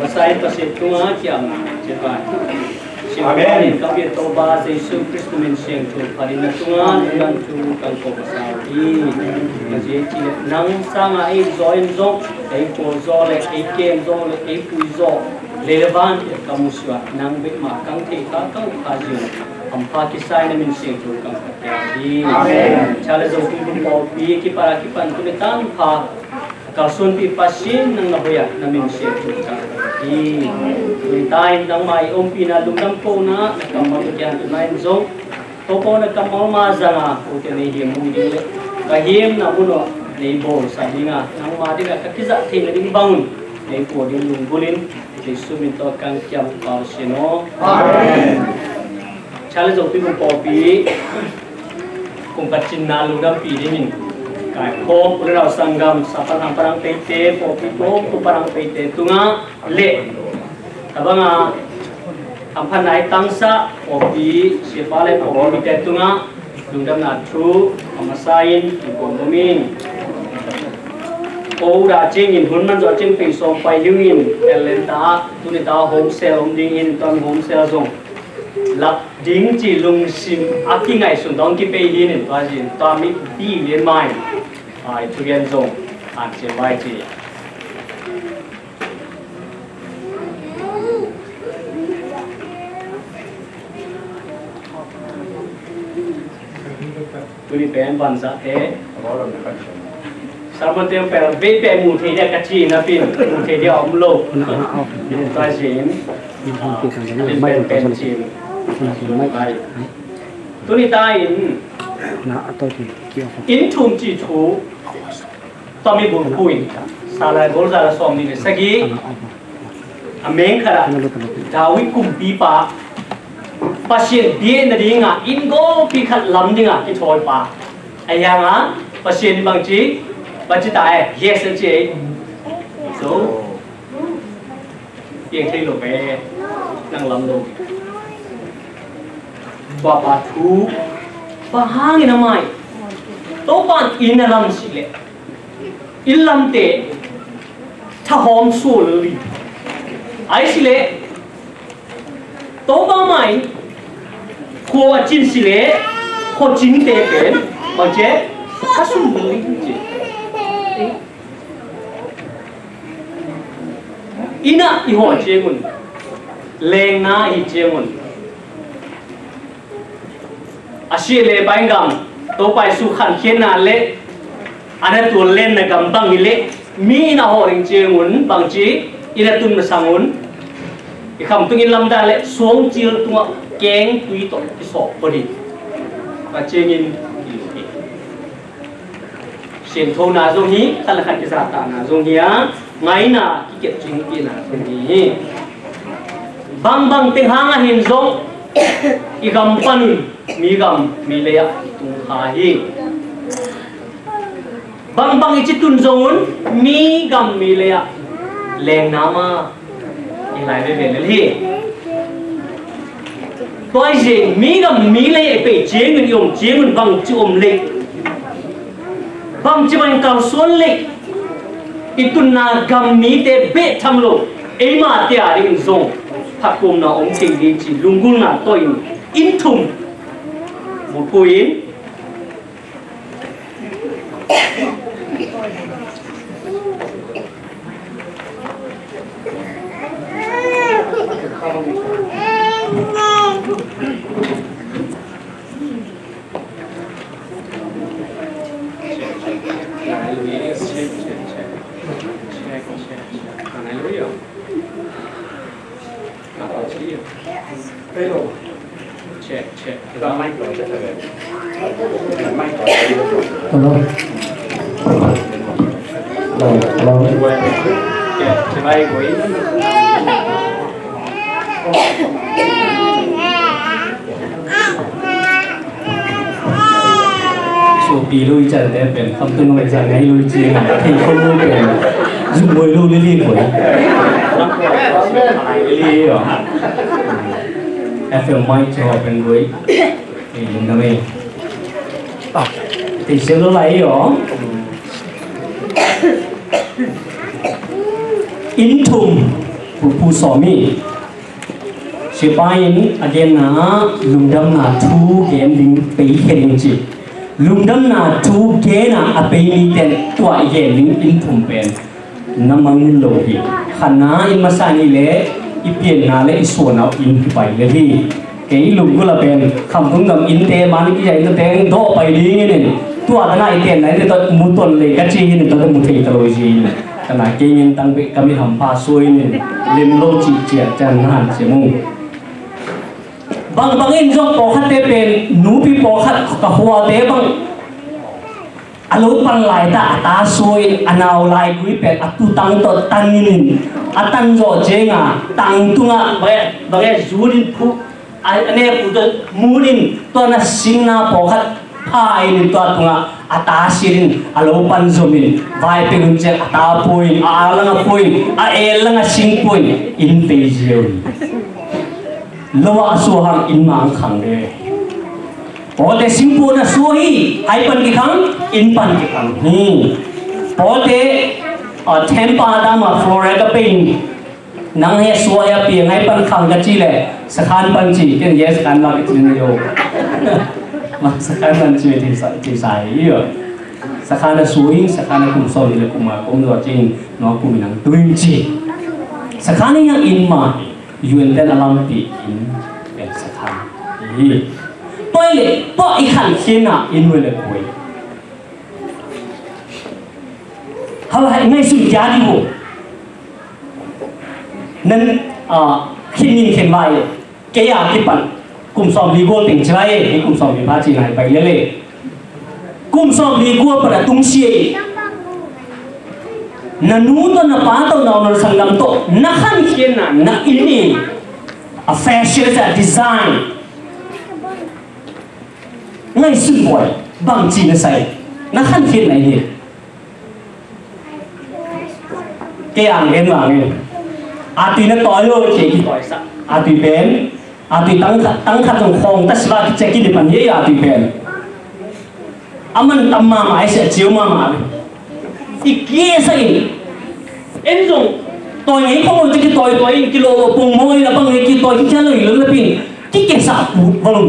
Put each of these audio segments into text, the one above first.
Masai pasir tunga kiam cepat. Amin. Kami toba Yesus Kristus mensiang tu parina tunga dan tu kan ko pasari. Masih cina nang sanga ai join zong ai ko zole ai kem zole ai pui zo relevan kamu siwa nang be ma kang te ka kang kaji. Hampa kisah na mensiang tu kan pasari. Amin. Chala zo ku ko pi ki para ki pan tu tang pa kalsun pi pasin nang nabuya na mensiang tu kan. Tulitain ng may umpina lumdam ko na nagkamagkyan tunayin zong toko nagkamamaza nga o tinihim mo hindi kahim na uno na ibo sabi nga nang mati nga kakiza ting na din bangun na ipo din lunggulin kay suminto kang kiyam karsino. Amen. Challenge of people popi kung kacin na lumdam pilimin kaya ko pula sanggam sa parang pete popi ko parang pete itu nga le abang ang panay tangsa popi siapa le popi itu nga dungdam na true amasain ikondoming o rajing in hunman rajing pisong pai hingin elenta tunita home sale dingin ton home sale zong lak ding chi lung sim aki ngai sun dong ki pe hin to jin to mi bi lien mai ai tu gen zong an che bai chi tu ni pen ban sa te sama te per be pe mu the ya ka chi na pin mu the dia om lo to jin pen pen chi tu ni ta in thum chi thu to mi bun pui sala gol sala som ni sagi ameng khara dawi kum pi pa pasien bien na dinga in go pi khat lam dinga ki thoi pa aya nga pasien ni bang chi ba chi ta yes chi so pieng thei lo pe nang lam lo ba ba thu ba hang ina mai to pan in lam si le in lam te tha hom su li ai si le to ba mai ko chin si le ko chin te pen ba che ka su li chi ina I ho che mun leng na I che mun asia le baingam to pai su khan khen na le ana tu len na gam bang le mi na ho ring che mun bang chi ina tun ma sangun I kham tung in lam da le suong chil tu keng tui to ki so bodi ba che ngin sen tho na zo hi khala khan ki sa ta na zo hi a ngai na ki ke ching ki na ni bang bang te hanga hin zo I gam panun mi gam mi le ya tung ha hi bang bang I chitun zongun mi gam mi le ya leng nama I lai ve ve le hi toi je mi gam mi le pe cheng ngun yom cheng ngun bang chi om le bang chi bang kau son le itun na gam mi te be tham lo e ma te a ring zong phak kum na om ting ding chi lungul na toi in thum một puin check. ปีลุยจันแต่เป็นคำตุ้งไปจากไหนลุยจริงที่เขาลุยเป็นยุ่งมวยลุยเรื่อยๆคนเรื่อยๆหรอFM ไม่ชอบเป็นลุยนี่ลุงทำไมติดเชื้อโรคอะไรหรออินทุมผู้สอมีเชื่อไปนี่อาเกนนะลุงดำนาทูเกมดิ้งไปเฮริงจีลุงดำนาทูเกนะอาไปมีแต่ตัวเย็นลิงอินทุมเป็นน้ำมันโลหิตขณะอินมาสานี่เละอีเปลี่ยนนาเละอีส่วนเอาอินไปเลยที่เกยลุงก็ละเป็นคำพูดกับอินเตมันกี่ใหญ่ตัวเต็งโตไปดีนี่ตัวตั้งไอเตียนไหนตัวมุตนเลยกัจจีนี่ตัวมุตเตตโลจีขณะเกยินตั้งไปกำมีทำพาสวยนี่เล่มโลจิเจียจันหันเสียมุบางเอ็นจงปอขัดเตเป็นนูปีปอขัดกะหัวเตบังอารมณ์ปังไหลตาสวยอนาวไหลกุยเป็ดอัตุตังตัวตังนินอัตังโจเจงะตังตุงะบางจูรินผู้อันนี้ผู้ตัวมูรินตัวนั้นสิงนาปอขัดพายนินตัวตุงะอัตาสิรินอารมณ์ปันโจมินไว้เป็นเจ้าอัตาปุยอาลังปุยอาเอลังสิงปุยอินเตจิโอlawa suhang in mang khang de pote simpu na suhi ai pan ki khang in pan ki khang ni pote tempa da ma flora ka pin nang he suya pi ngai pan khang ka chi le sakhan pan chi ken yes kan la ki chin yo ma sakhan pan chi ti sai yo sakhan na suhi sakhan na kum so ni le kum ma kum do chin no kum nang tuin chi sakhan yang in ma yun ten alam pi inเป็นสถานที่ตัวเล็กตัวอีขันเขียนอ่ะอินเวลคุยเขาให้ไม่สุดยาดีบุนั้นขินนินเขียนไว้แกอยากที่ปั่นกลุ่มสอบลีโก้ติ่งใช่ให้กลุ่มสอบลีพาจีนไหนไปเรื่อยๆกลุ่มสอบลีโก้ประตุ้งเชียนันนู้ตัวนับป้าตัวนอนสังกัมโตนักขันเขียนน่ะนักอินนี่a fashion a design ง่ายสุดบ่อยบางจีนใส่นักขันเขียนไหนนี่แกอ่านเห็นว่าไงอาตีนักต่อยโลเจกี่ต่อยสักอาตีเป็นอาตีตั้งขัดตรงคงตัดสลากเจกี่ดิปันเยอะอาตีเป็นอามันตำมาหมายเสียเจียวมาหมายอีกเกี่ยใส่เอ็นจงตัวนี้เขาบอกจะกี่ตัวอีกกิโลปุ่งมวยแล้วบางทีกี่ตัวที่เชื่อเลยหรือเป็นที่เกี่ยสับปุ๊บบอล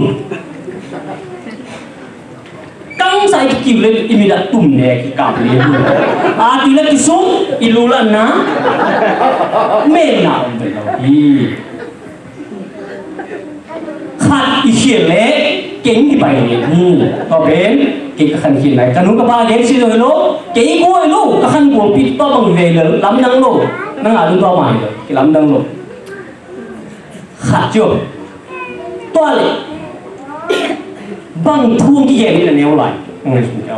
กังใส่กี่เลยอิมิดาตุ่มเนี่ยกี่กับเลยอาทีละกี่ซุ้มอิลูลันนะเมน่าเป็นเราดีขัดอีเขียนเละเก่งที่ไปนี่ก็เป็นเก่งขันขีดไหนกันนู้นก็พาเด็กสิเลยลูกเก่งกูไอ้ลูกก็ขันบวกปิดตัวบังเวเลยล้ำนังลูกนั่งอ่านตัวใหม่เลยกี่ล้ำนังลูกขัดจุดตัวเล็กบังทุ่งกี่เย็นนี่แหละเนี่ยอะไรไม่สนใจ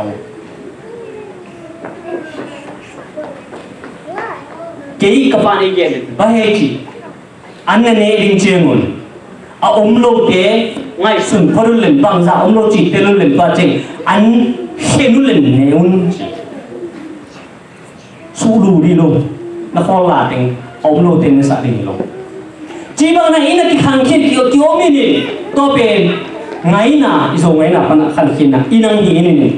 เก่งกับปานอีเย็นบ้าเฮจิอันนั้นเองเชียงมุนอมโลเกง่ายสุดพอรุ่นเล่นบางจากอมโลจิตเตรุ่นเล่นบาเจงอันเฮนุ่นเล่นเนวุ่นสู้ดูดีลงนักขอลาเต็งอมโลเต็งในสัตว์ดีลงจีบางในนักขันขินเกี่ยวกับมินิตัวเป็นไงน่ะอิโซไงน่ะปัญขันขินน่ะอินังหีนี่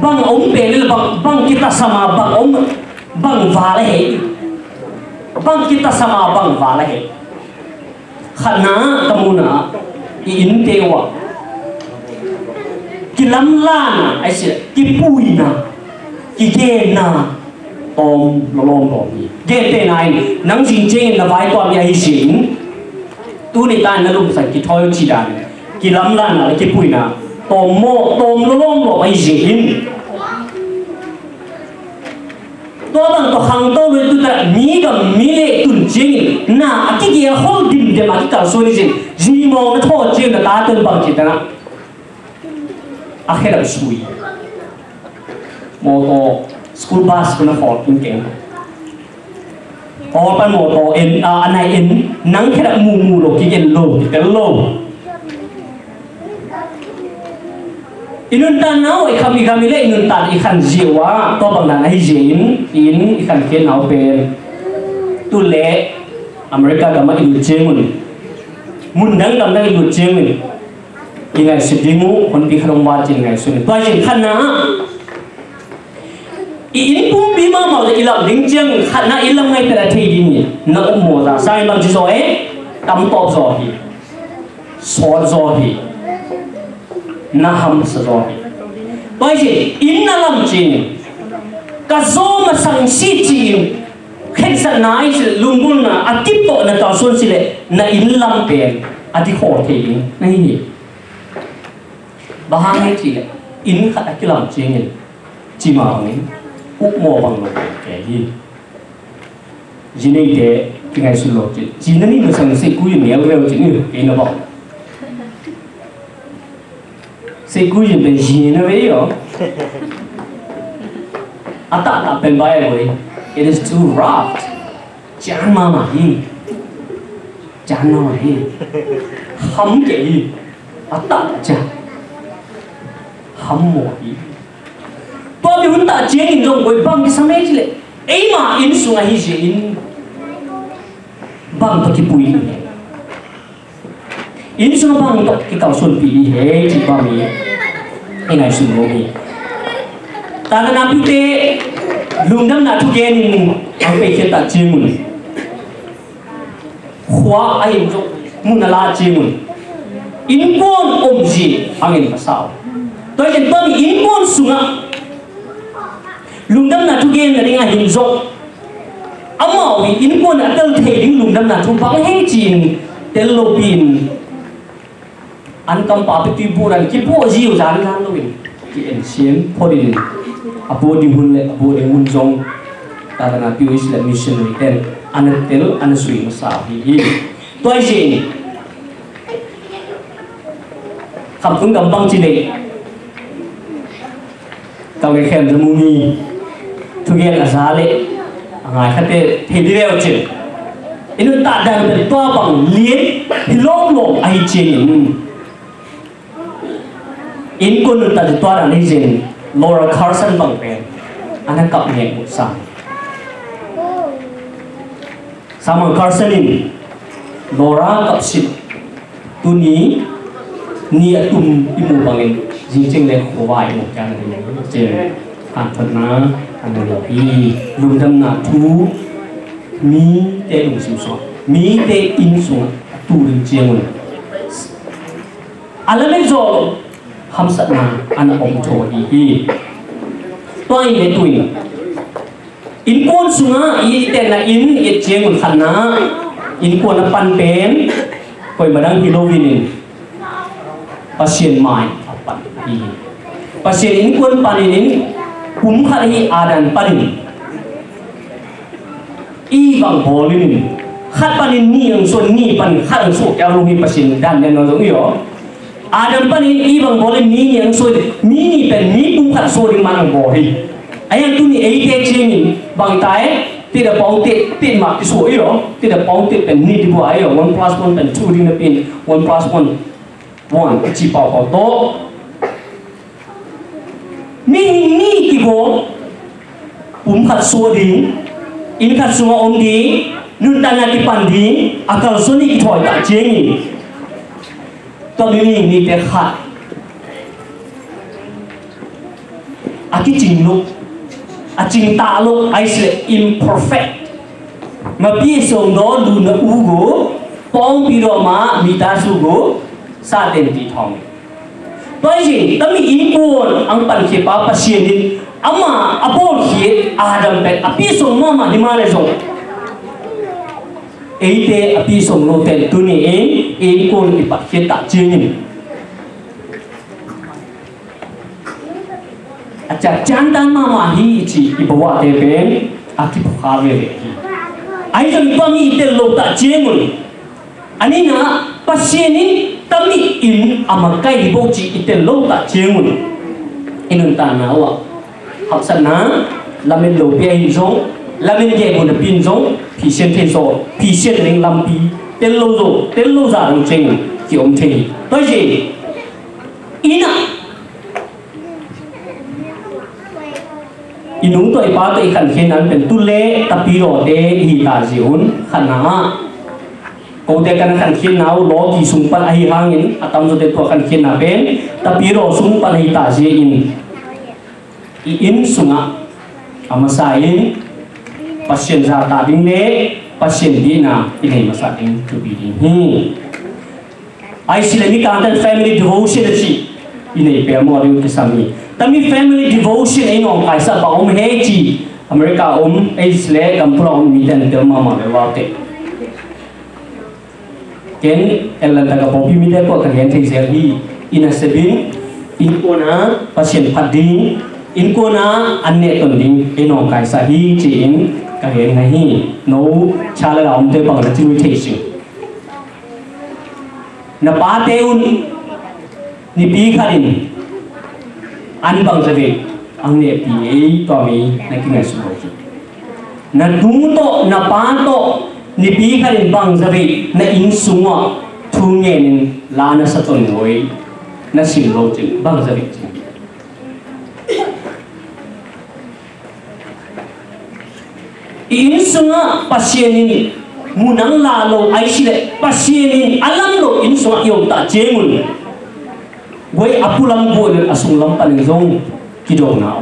บางอมเป็นหรือบางkita sama bang om bang vale bang kita sama bang vale khana kamuna in tewa kilam lana ai sia ki puina ki gena om lolom lo ni ge te nai nang jing jing na vai to mi ai sin tu ni ta na lu sa ki thoi chi dan kilam lana ki puina tom lolom lo ai sin ตัวบางตัวขังตัวเลยตัวแต่มีกับมีเล่ตุนจริงน่ะอาทิตย์ยัง hold ดิมเดมาที่การส่วนนี้จีมองนะโทษจริงนะตาตุนบางจิตนะอาแค่เราช่วยโมโตสกูลบัสก็น่าขอกินเก่งพอปันโมโตอันไหนนั่งแค่เรามูโลกินโลแต่โลอินุนตันเอาไอ้คำเล่อินุนตันอีขันจีวะตัวบางนั้นไอ้จีนอีขันเขียนเอาเป็นตุเล่อเมริกากับมาอินุเจมุนดังกับนั่งอินุเจมุนยังไงสุดยิ่งงูคนที่ขนมวาจิงไงสุดตัวจริงขันนะอินปุ่มบีมาเมาจะอิลับดิ้งเจียงขันนะอิลับไงแต่ละทีนี่นักอุโมงค์สายบางจีโซ่ตั้มตอบโซ่ฮีสอดโซ่ฮีน่าห้ามสะดวกไปสิอินนั่นลำจริงก็โซมาสังสีจริงแค่สันนายสิลุงบุญนะอาทิตย์โตนะตอนส่วนสิเลยน่าอินลำเป็นอาทิตย์โหดทีนี่บ้างให้ทีเลยอินขัดอาทิตย์ลำจริงจีมาอันนี้อุโมงค์บางโลกแก่ยี่จีนี่เดะที่ไงสุดโลกจีนั่นนี่มันสังสีกุยเหนียวเร็วจริงอินนะบอกสิ่งกุยเป็นจีนนะเว้ยอ๋ออาตาเป็นใบเว้ย it is too rough จานมาฮีจานมาฮีหำเกยอาตาจ้าหำหมอฮีตัวมีหุ่นตาเจียงอินจงไว้บังที่สมัยจีเลยไอ้มาอินสุงฮีจีอินบังตัวที่ปุยอินสุนบังตกที่เขาส่วนปีเฮจิบามีไอ้ไงสุนโมมีตากนาพิเตลุงดำนาทุกเย็นเอาไปเขียนตัดจีมุนขวาไอ้มุนลาจีมุนอินก้อนอมจีอังเงินภาษาตัวเช่นตัวมีอินก้อนสุงะลุงดำนาทุกเย็นอะไรเงี้ยหินโซอามาวิอินก้อนอัตเตอร์เทลิงลุงดำนาทุกบังเฮจีนเตลโลปินอันกำปาไปตีบูรันคิดพวกจีวจานนั่นเลยที่เอ็นเชียนพอดีอาบูดิหุ่นเลยอาบูดิหุ่นจงตาหน้าพิวอิสเลมิชชันเลยแต่อันนั้นเตลอันนั้นสวยมาสาวฮีตัวเช่นคำพูดกำบังจีเล่กำแค่จมูกทุกอย่างอาซาเล่งายขัดเตะเฮดีเร่อจิอินุตาดันเป็นตัวบังเลี้ยงฮิโลโลไอเจนอินกุนตัดตัวนั้นเจนลอราคาร์สันบังเป็นอันนั้นกับเนี่ยมุสาสามังคาร์สันินลอรากับสิบตัวนี้นี่ตุ่มอิมูบังเองจริงๆเลยหัวไหวหมดกันเลยเจนอันทัดนะอันนั้นอีลุงดำนาทูมีเตลุงสิวสมีเตอินสุตูริเจียงอะไรไม่จบคำสัตย์นะอันองโจอีตัวอินเลตุยอินก้นสุงะอีแต่ละอินเอเจียงขันนะอินก้นปันเป็นคอยมาดังฮิโลวินินปัสเซียนไม้ปันอีปัสเซียนอินก้นปันอินปุ่มขัดอีอาดันปันอีบังโบลินขัดปันนี่ยังส่วนนี่ปันขัดส่วนแกลงมีปัสเซียนดันเดนน้อยตรงนี้หรออาดัมปันอีบังโบลินนี่ยังส่วนนี่เป็นนี่ปุ่มขัดส่วนมันโบลิไอ้ยังตุนี่ไอ้เด็กเจนี่บางตายที่เราปองติดมาที่สวยหรอที่เราปองติดเป็นนี่ที่บัวไอ้หรอ 1+1 เป็น 2ดิ้งเป็น 1+1 1จีบเอาโตนี่กี่โบปุ่มขัดส่วนดิ้งอินขัดส่วนองดิ้งนุ่นตันนาที่ปันดิ้งอากาศส่วนนี้กี่ถอยตาเจนี่ตอนนี้นี่เป็นขัดอาทิจริงลูกอาจริงตาลูกไอซ์เลย imperfect มาพี่ส่งโดนดูนะอูโกปองปีโรมามีตาสูโกซาเดนตีทองตัวจริงแต่มีอินโอนอังปันเขียบปัสเซียนินอามาอาโบเขียอาดัมเป็นอาพี่ส่งมาดิมาเลยส่งเอเตอาพี่ส่งโลเทนตัวนี้เองอินโอนที่ปัดเขียตัดเจนินอาจารย์จันทร์มาฮีจีอิบวะเทเป็น akip khawe ai jam pami tel lo ta chengun ani na pasienin tami in amakai di bochi itel lo ta chengun inun ta na wa hapsana lamen lo pe in zong lamen ge bon pin zong phi sen the so phi sen ring lam pi tel lo za lo cheng ki om the toi ji ina inung toi pa toi khan khen an pen tu le tapi ro te hi ta jiun khana ko te kan khan khen nau lo ki sung pan ai hangin atam zo te to khan khen na pen tapi ro sung pan hi ta je in sunga amasain pasien za ta ding le pasien di na inai masa ding to bi ding hi ai silami ka tan family devotion chi inai pe mo ri ki sami tami family devotion ai ngong kai sa ba om he chi America ai sle kam pro om mi tan te ma le wa te ken elan ta ka bobi mi de ko ka hen thei se hi ina sebin in kona pasien phading in kona anne ton ding ai ngong kai sa hi chi in ka hen na hi no chala ra om te bang la chi mi thei si na pa te un ni pi kharin an bang jabe ang ne pi ei to mi na ki ngai su na dung to na pa to ni pi kharin bang jabe na in sunga thu nge nin la na sa ton ngoi na sim lo chi bang jabe in sunga pasienin munang la lo ai sile pasienin alam lo in sunga yom ta jengun goi apulam bo asung lam pan zong kidong na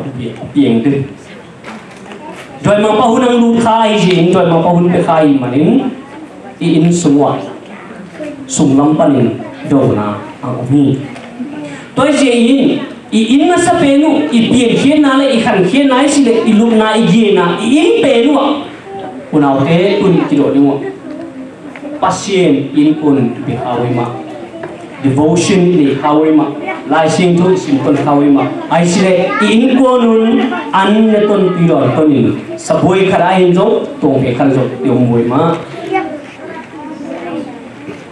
pieng de doi ma pahunang lu khai jing doi ma pahun pe khai manin in sungwa sung lam pan do na ang mi toi je in na sa penu i pieng khen na le i khan khen na si le i lu na i ge na in penu unau te kun kido ni mo pasien in kun pe hawi ma devotion ni hawi ma lai sing tu sim kon hawi ma ai sile in konun an ne ton piro tonin saboi khara in jo to pe khal jo yom moi ma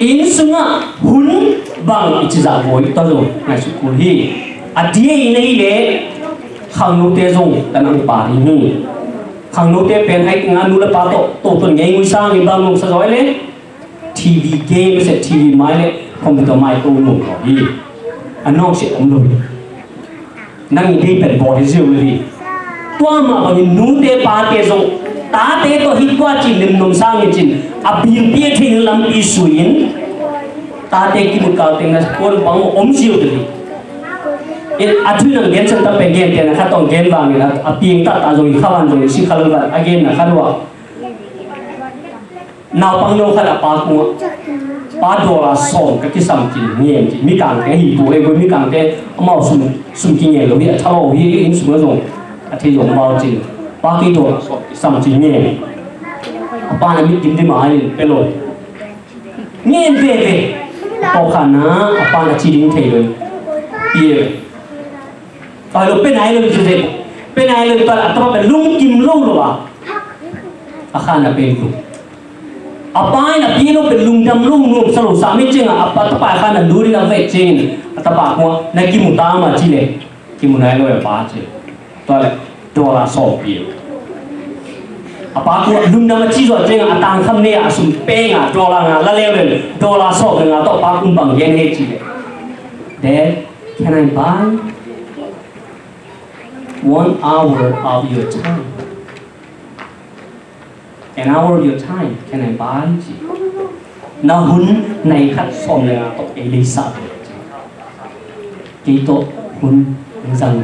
in sunga hun bang ichiza boi to jo ngai su ku hi adie nei le khang no te jong tanang pa ni khang no te pen hai nga nu la pa to ton ngai ngui sang ni bang no sa joi le TV game se TV mai le computer mai ko no ko hi anong se om lo nang ni pe bo de zeu li to ma ba ni nu te pa te zo ta te to hi kwa chi lim nom sang ni chin a bin pie thing lam pi suin ta te ki mu ka te na kon bang om siu de it athu nang gen chan ta pe gen te na kha tong gen wang ni a pieng ta ta zo hi khawan zo si khal ba again na khalwa nào bằng nhau khai là ba đô la song cái sam kinh nghiệm chỉ mi càng cái hình tụ hay với mi càng cái màu sum kinh nghiệm rồi biết thao hi in sum rồi thì dùng màu chỉ ba cái đô la sam kinh nghiệm ba là mi kinh đi mà ai bên rồi nghiệm về tàu khả na ba là chỉ định thấy rồi bia phải lúc bên này rồi chứ thế bên này rồi toàn là bên lung kim lâu rồi à khả na bên rồi apa na pino pe lungdam lung salo sami chenga apa tapa kana duri na ve chen atapa ko na kimuta ma chile kimunai lo pa che tole dola so pi apa ko lungdam chi zo chenga atang kham ne asum pe nga dola nga la lew le dola so nga to pa kum bang yen he chi le Dad, can I buy 1 hour of your time? An hour of your time, can I buy you? Na hun này khát som là tộc Elisa. Kỹ tốt hun rằng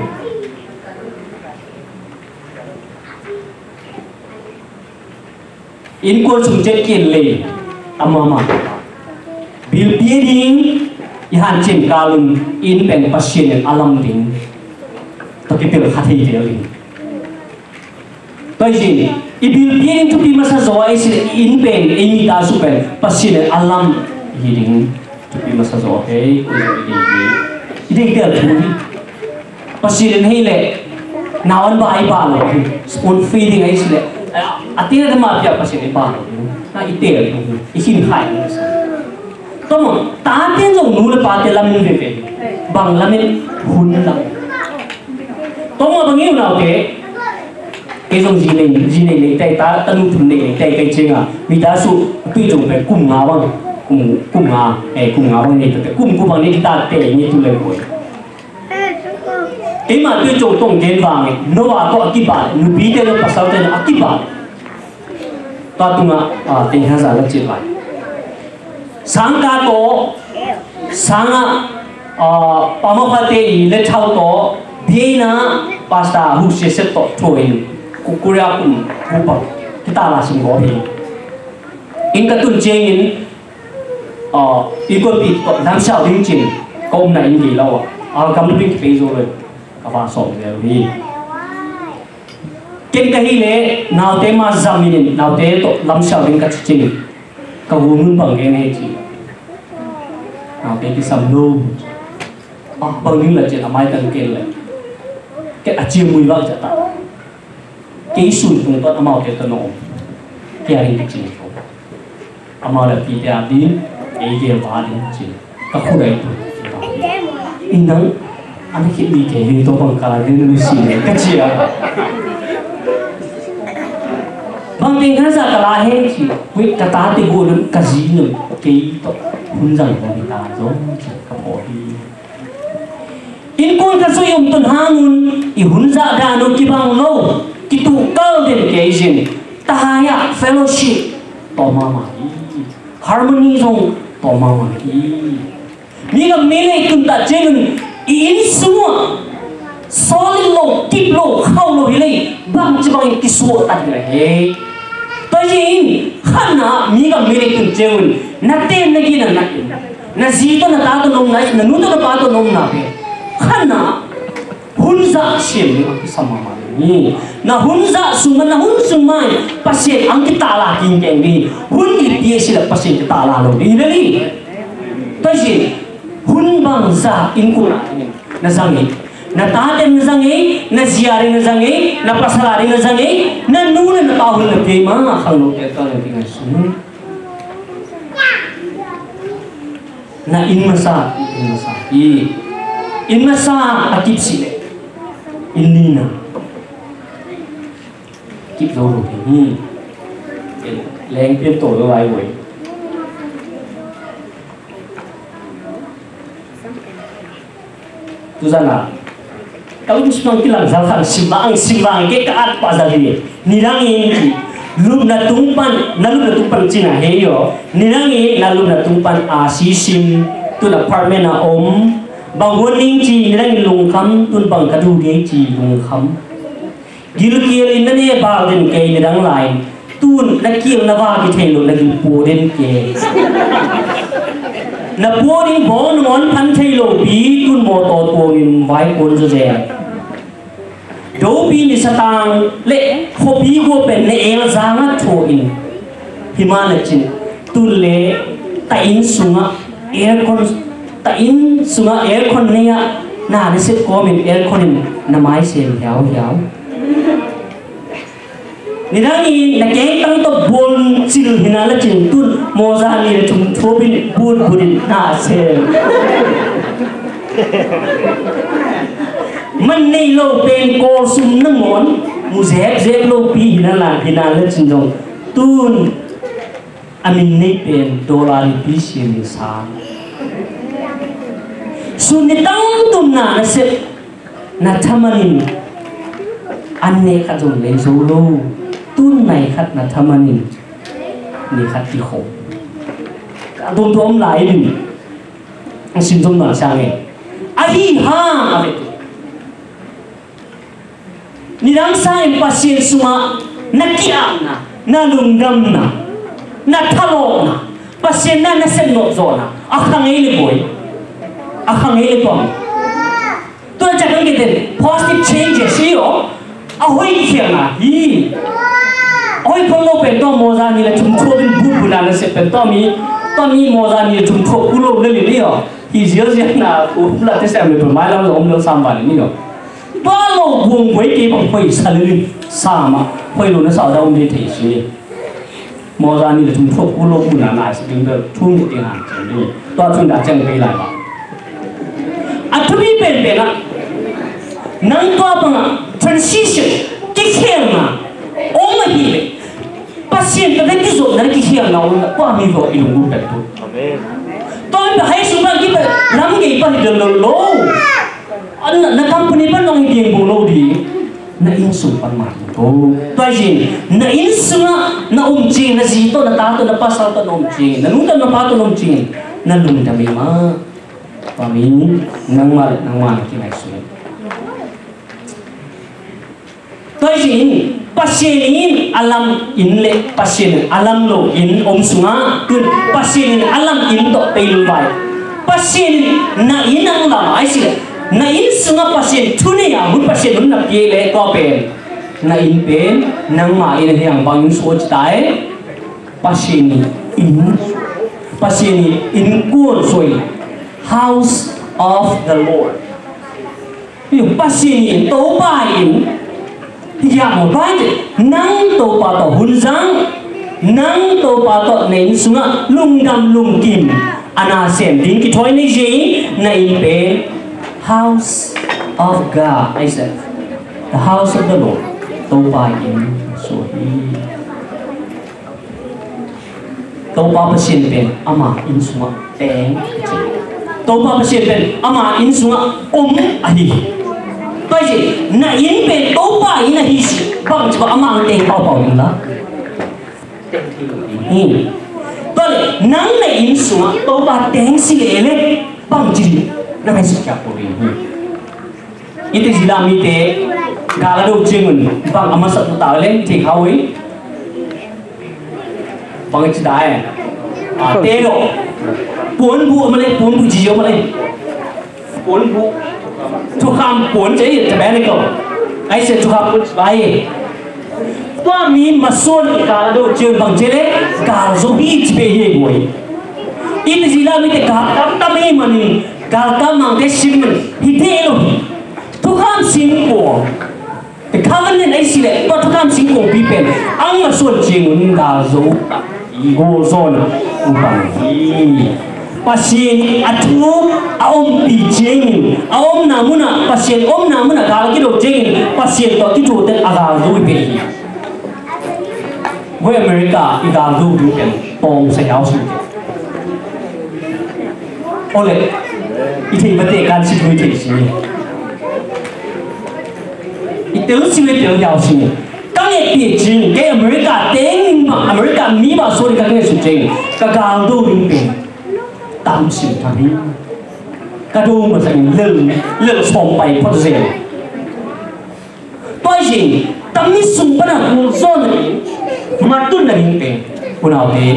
in quân sùng chết kiên lệ amama bil piering ihan chen kalun in pen pasien alam ding to kipil khathei delin toi jin ibil piering to pi masa zoai sin in pen emi ta su pen pasien alam hiding to pi masa zo hey iding del thuni pasien hei le nawan ba ai ba lo spoon feeding ai sile atina de ma pia pasin iba na itel isin khai tomo ta tin jong nu le pa te lamin ve ve bang lamin hun la tomo bangi na ke cái dòng gì này lấy tay ta tận dụng này tay cái chuyện à vì ta số tuy dùng phải cùng ngáo bằng cùng ngáo bằng này phải cùng bằng này ta tệ như tôi lấy rồi cái mà tuy dùng tổng tiền vàng này nó vào có kỹ bản nó bí tên nó bắt sau tên nó kỹ bản ta tung tình hình ra là chuyện vậy sáng ca to sáng pamapate ile thau to bina pasta hu se set to thôi kukuria kum kupa kita la sim go hi in ka tun cheng in iko pi to dam sao ding chin kom na in gi lo kam ping pe zo le ka ba so le hi ken ka hi le naw te ma zamin naw te to lam sao ding ka chin ka wu mun bang ge ne chi naw te ki sam no bang ning la chen amai tan ken le cái achim mui vang chata cái sùn tung tot amau te tono cái ring chi amau la pi ta din e ge ba din chi ka khu dai inang anh khi đi cái gì tôi bằng cả đến nuôi xì này cái gì à bằng tiếng khán giả cả là hết chỉ với cả ta thì gồm đến cái gì nữa cái tôi hun rằng của người ta giống cả bỏ đi in con cái số用tuần hàng i hun giả đàn nó chỉ bằng lâu cái tụ cao đến cái gì ta ya fellowship to mama harmony trong to mama mi gặp mi này chúng ta chơi in semua solid lo tip lo khâu lo hilai bang chibang ki suo tat gra he to yin khana mi ga mi le kun cheun na te na gi na ji to na ta to nom na nu to pa to nom na he khana hunza shem ni sama ma ni na hunza suma na hun sumai pasien ang ki ta la king keng ni hun ni pie sila pasien ki ta la lo ni ni to yin hun bang za in kuna na zangi na taten na zangi na ziari na zangi na pasalari na zangi na nuna na pahul na pay mga khanglo ke ta na tinga sun na inmasa akip sile inina kip zo ro ni leng pien to lo ai wei tu zana kalau musnang kilang zalkan simbang ke kaat pasal nirangi lup na tumpan cina heyo nirangi na lup na tumpan asisim tu na parmen na banguning ci nirangi lungkam tun bang kadu dia ci lungkam gilkiel inane bagen ke nirang lain tun nakiel na ba ki thelo lagi poden ke na boarding bon mon pan thailo bi kun mo to to min vai kon zo je do bi ni satang le kho bi go pen ne el zanga tho in himala chin tu le ta in sunga aircon ne ya na ne se ko min aircon na mai se hiao nirangi na keng tang to bon sil hinala chin tun moza ni tum thobin burin na se man nei lo pen ko sum na mon mu zek lo pi hinala chin jong tun amin nei pen dollar pi sim sa sun tang tum na se na thamanin anne ka jong le zo lo tun này khát là tham ăn ni khát đi khổ cả đôi đốm lại đi anh xin thông nói sang nghe ai ha ni đang sai pasien semua na kiam na lungdam na thalo na pasien na sen no zona akhang ele boy akhang ele pom tu jangan gitu positive changes yo ahoy kiam na hi oi phong lo pen to moza ni la chum cho bin bu bu la na se pen to mi moza ni chum cho ku lo le ni yo hi zio zia na u la te sam le mai la om lo sam ba ni yo ba lo buông với cái bông quỷ sa lư sa ma hoi lu na sa da um di thei si mo za ni thum thok ku lo ku na na si ding da thum ni ting han chen ni to thun da chang pe lai ba a thu bi pen pe na nang to pa transition ki khel na o ma hi le pasien ta ki zo na ki khel na o pa mi ro ilung bu pe tu amen tôi phải hay số bao nhiêu lắm cái bao nhiêu lần lố anh là company bắt nông tiền bù lô đi na in số pan mặt tôi gì na in số na chi na gì tôi na ta tôi na pasal tôi na chi na nung tôi na pa tôi na chi na lung ta mà pa mình nang mà cái này số tôi gì pasien alam in le pasien alam lo in sunga kun pasien alam in to pelu vai pasien na in ang la ai sile na in sunga pasien thune ya mun pasien na pie le ko pen na in pen nang ma in hiang bang so chtai pasien in kun soi house of the Lord yung pasien to ba in yang baik nang to pato hunjang nang to pato nen sunga lungdam lungkim ana sem ding ki thoi nei ji na in pe house of God I said the house of the Lord to pa in so hi to pa pasien pen ama in sunga teng to pa pasien pen ama in sunga ahi tôi gì na in pe to pa in na hi si bang cho amang teng pao pao in la tôi nang na in sunga to pa teng si le bang ji na hai si kya po ri ite zila mi te ga do jingun bang ama sa ta le thi khawai bang chi dai te do puan bu ma le puan bu ji yo ma le puan bu thu kham cuốn chế thì bé này cậu ấy sẽ thu kham cuốn bài qua mi mà xuân cả đồ chơi bằng chế đấy cả số ít về hệ buổi ít gì là mình cả cắm tâm ấy mà mình cả cắm mang cái sim mình thì thế rồi thu kham sim của cái kham anh ấy xí lệ qua thu kham sim của bị bền ăn mà xuân chơi mình cả số go zone bằng pasien atu aom pi jeng aom namuna pasien om namuna gal ki do jeng pasien to ki tu ten aga du pe hi we America i ga du du ken tong sa yao su ole i thei ba te kan si du thei si i teu si we teu yao si ka nge pi jeng ke America teng ma America mi ba so ri ka nge su jeng ka ga du ring pe tam sự thằng đi, cái đồ mà thành lợn phòng bày phát triển, tôi gì tam ní sung bắt đầu cuốn gió này, mà tuân là những cái cuốn áo thế,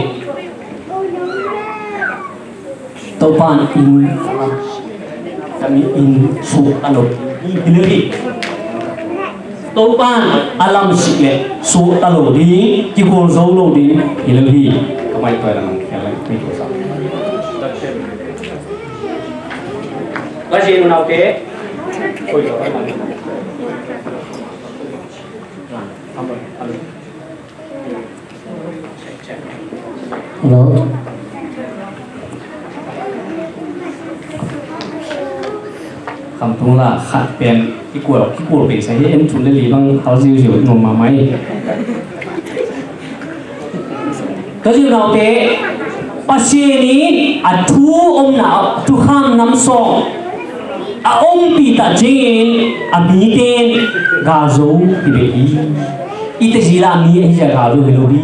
tôi ban in, kami in su ano, ini tôi ban alam sih le su alo đi, chỉ cuốn gió lo đi, ini kamai tôi là cái nàyไม่ถูกสับก็จริงเราเก๋คุยกับเขาฮัลโหลคำทุ่งละขัดเป็นที่กลัวเป็นใส่ให้เอ็นชุนเลยบ้างเขาซิวๆงงมาไหมก็จริงเราเก๋ปัจเจนี้อัดทูอมหนาวทุกข้ามน้ำซองอมปีตาเจนมีเกนกาโซที่เบอีอิตจิลามีไอ้เจ้ากาโซเฮโลบี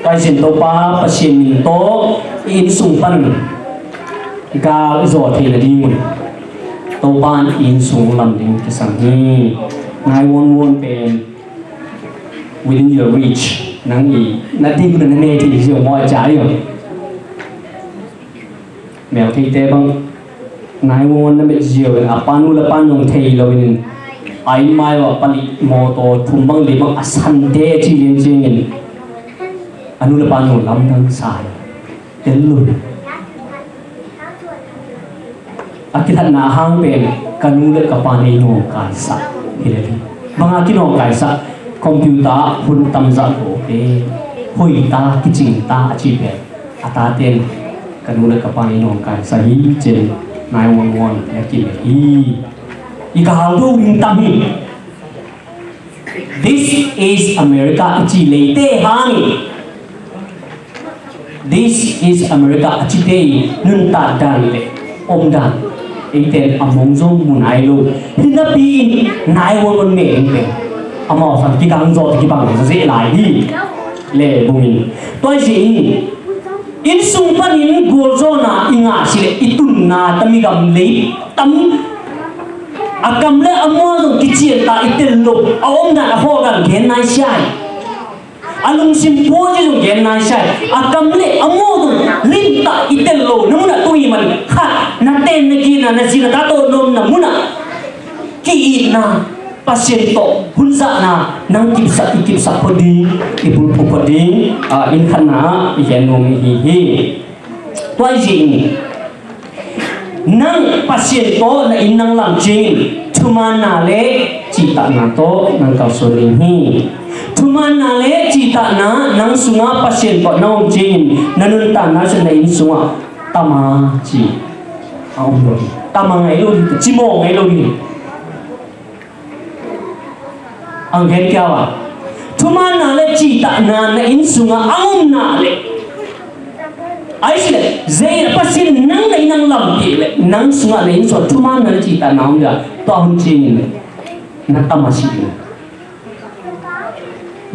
ไปเส้นโตป้าปัจเจนิโตอินสุงปันกาโซเทลดีมุนโตป้าอินสุงลำดิงที่สังฮีนายวนเป็น within your reach นั่งอีนัดที่คุณนั่นเองที่เสียงมอจ่ายอยู่แมวที่เต้บังนายวนนั่นเป็นเสียงปานุละปานงเทยเราเป็นไอ้ไม้ว่าปนิโมโตทุ่มบังลีบังอสันเดที่เลี้ยงเจงินอนุละปานงลำทั้งสายเดินลุยอากิทันนาห้างเป็นกันุละกับปานิโนการสักเฮเล mga kino kaisa computer hun tamza ko te hoi ta kiching ta achieve ataten kanula kapani no kaisa hi chen 911 yakin hi ikahaldo wing tami. This is America Chile te hang. This is America Chile nun ta dan le om dan iten among zong mun ai lo hina pi nai won me eng amo san ki kang zo ki bang sa se lai hi le bumin toi si in sung pan in gol zo na inga sile itun na tamigam le tam akam le amo zong ki chien ta itel lo om na ho gan gen nai sai alung sim po ji zong gen nai sai akam le amo zong lim ta itel lo namuna tui man ha na ten na ki na sina ta to nom na muna ki na pasien to hunza na nang kip sa podi ipul podi in khana yen nom hi toi ji nang pasien to na in nang lam jing thuman na le cita na to nang ka so ring hi thuman na le cita na nang sunga pasien to na jing nanun ta na sa na in sunga tama ji ang lo tama ngai lo ji mo ngai lo ni ang gen kya wa thuman na le cita na na in sunga ang na le ai sile zai pasin nang nei nang lam ti le nang sunga le in so thuman na chi ta naung ya to hun chin na tamasi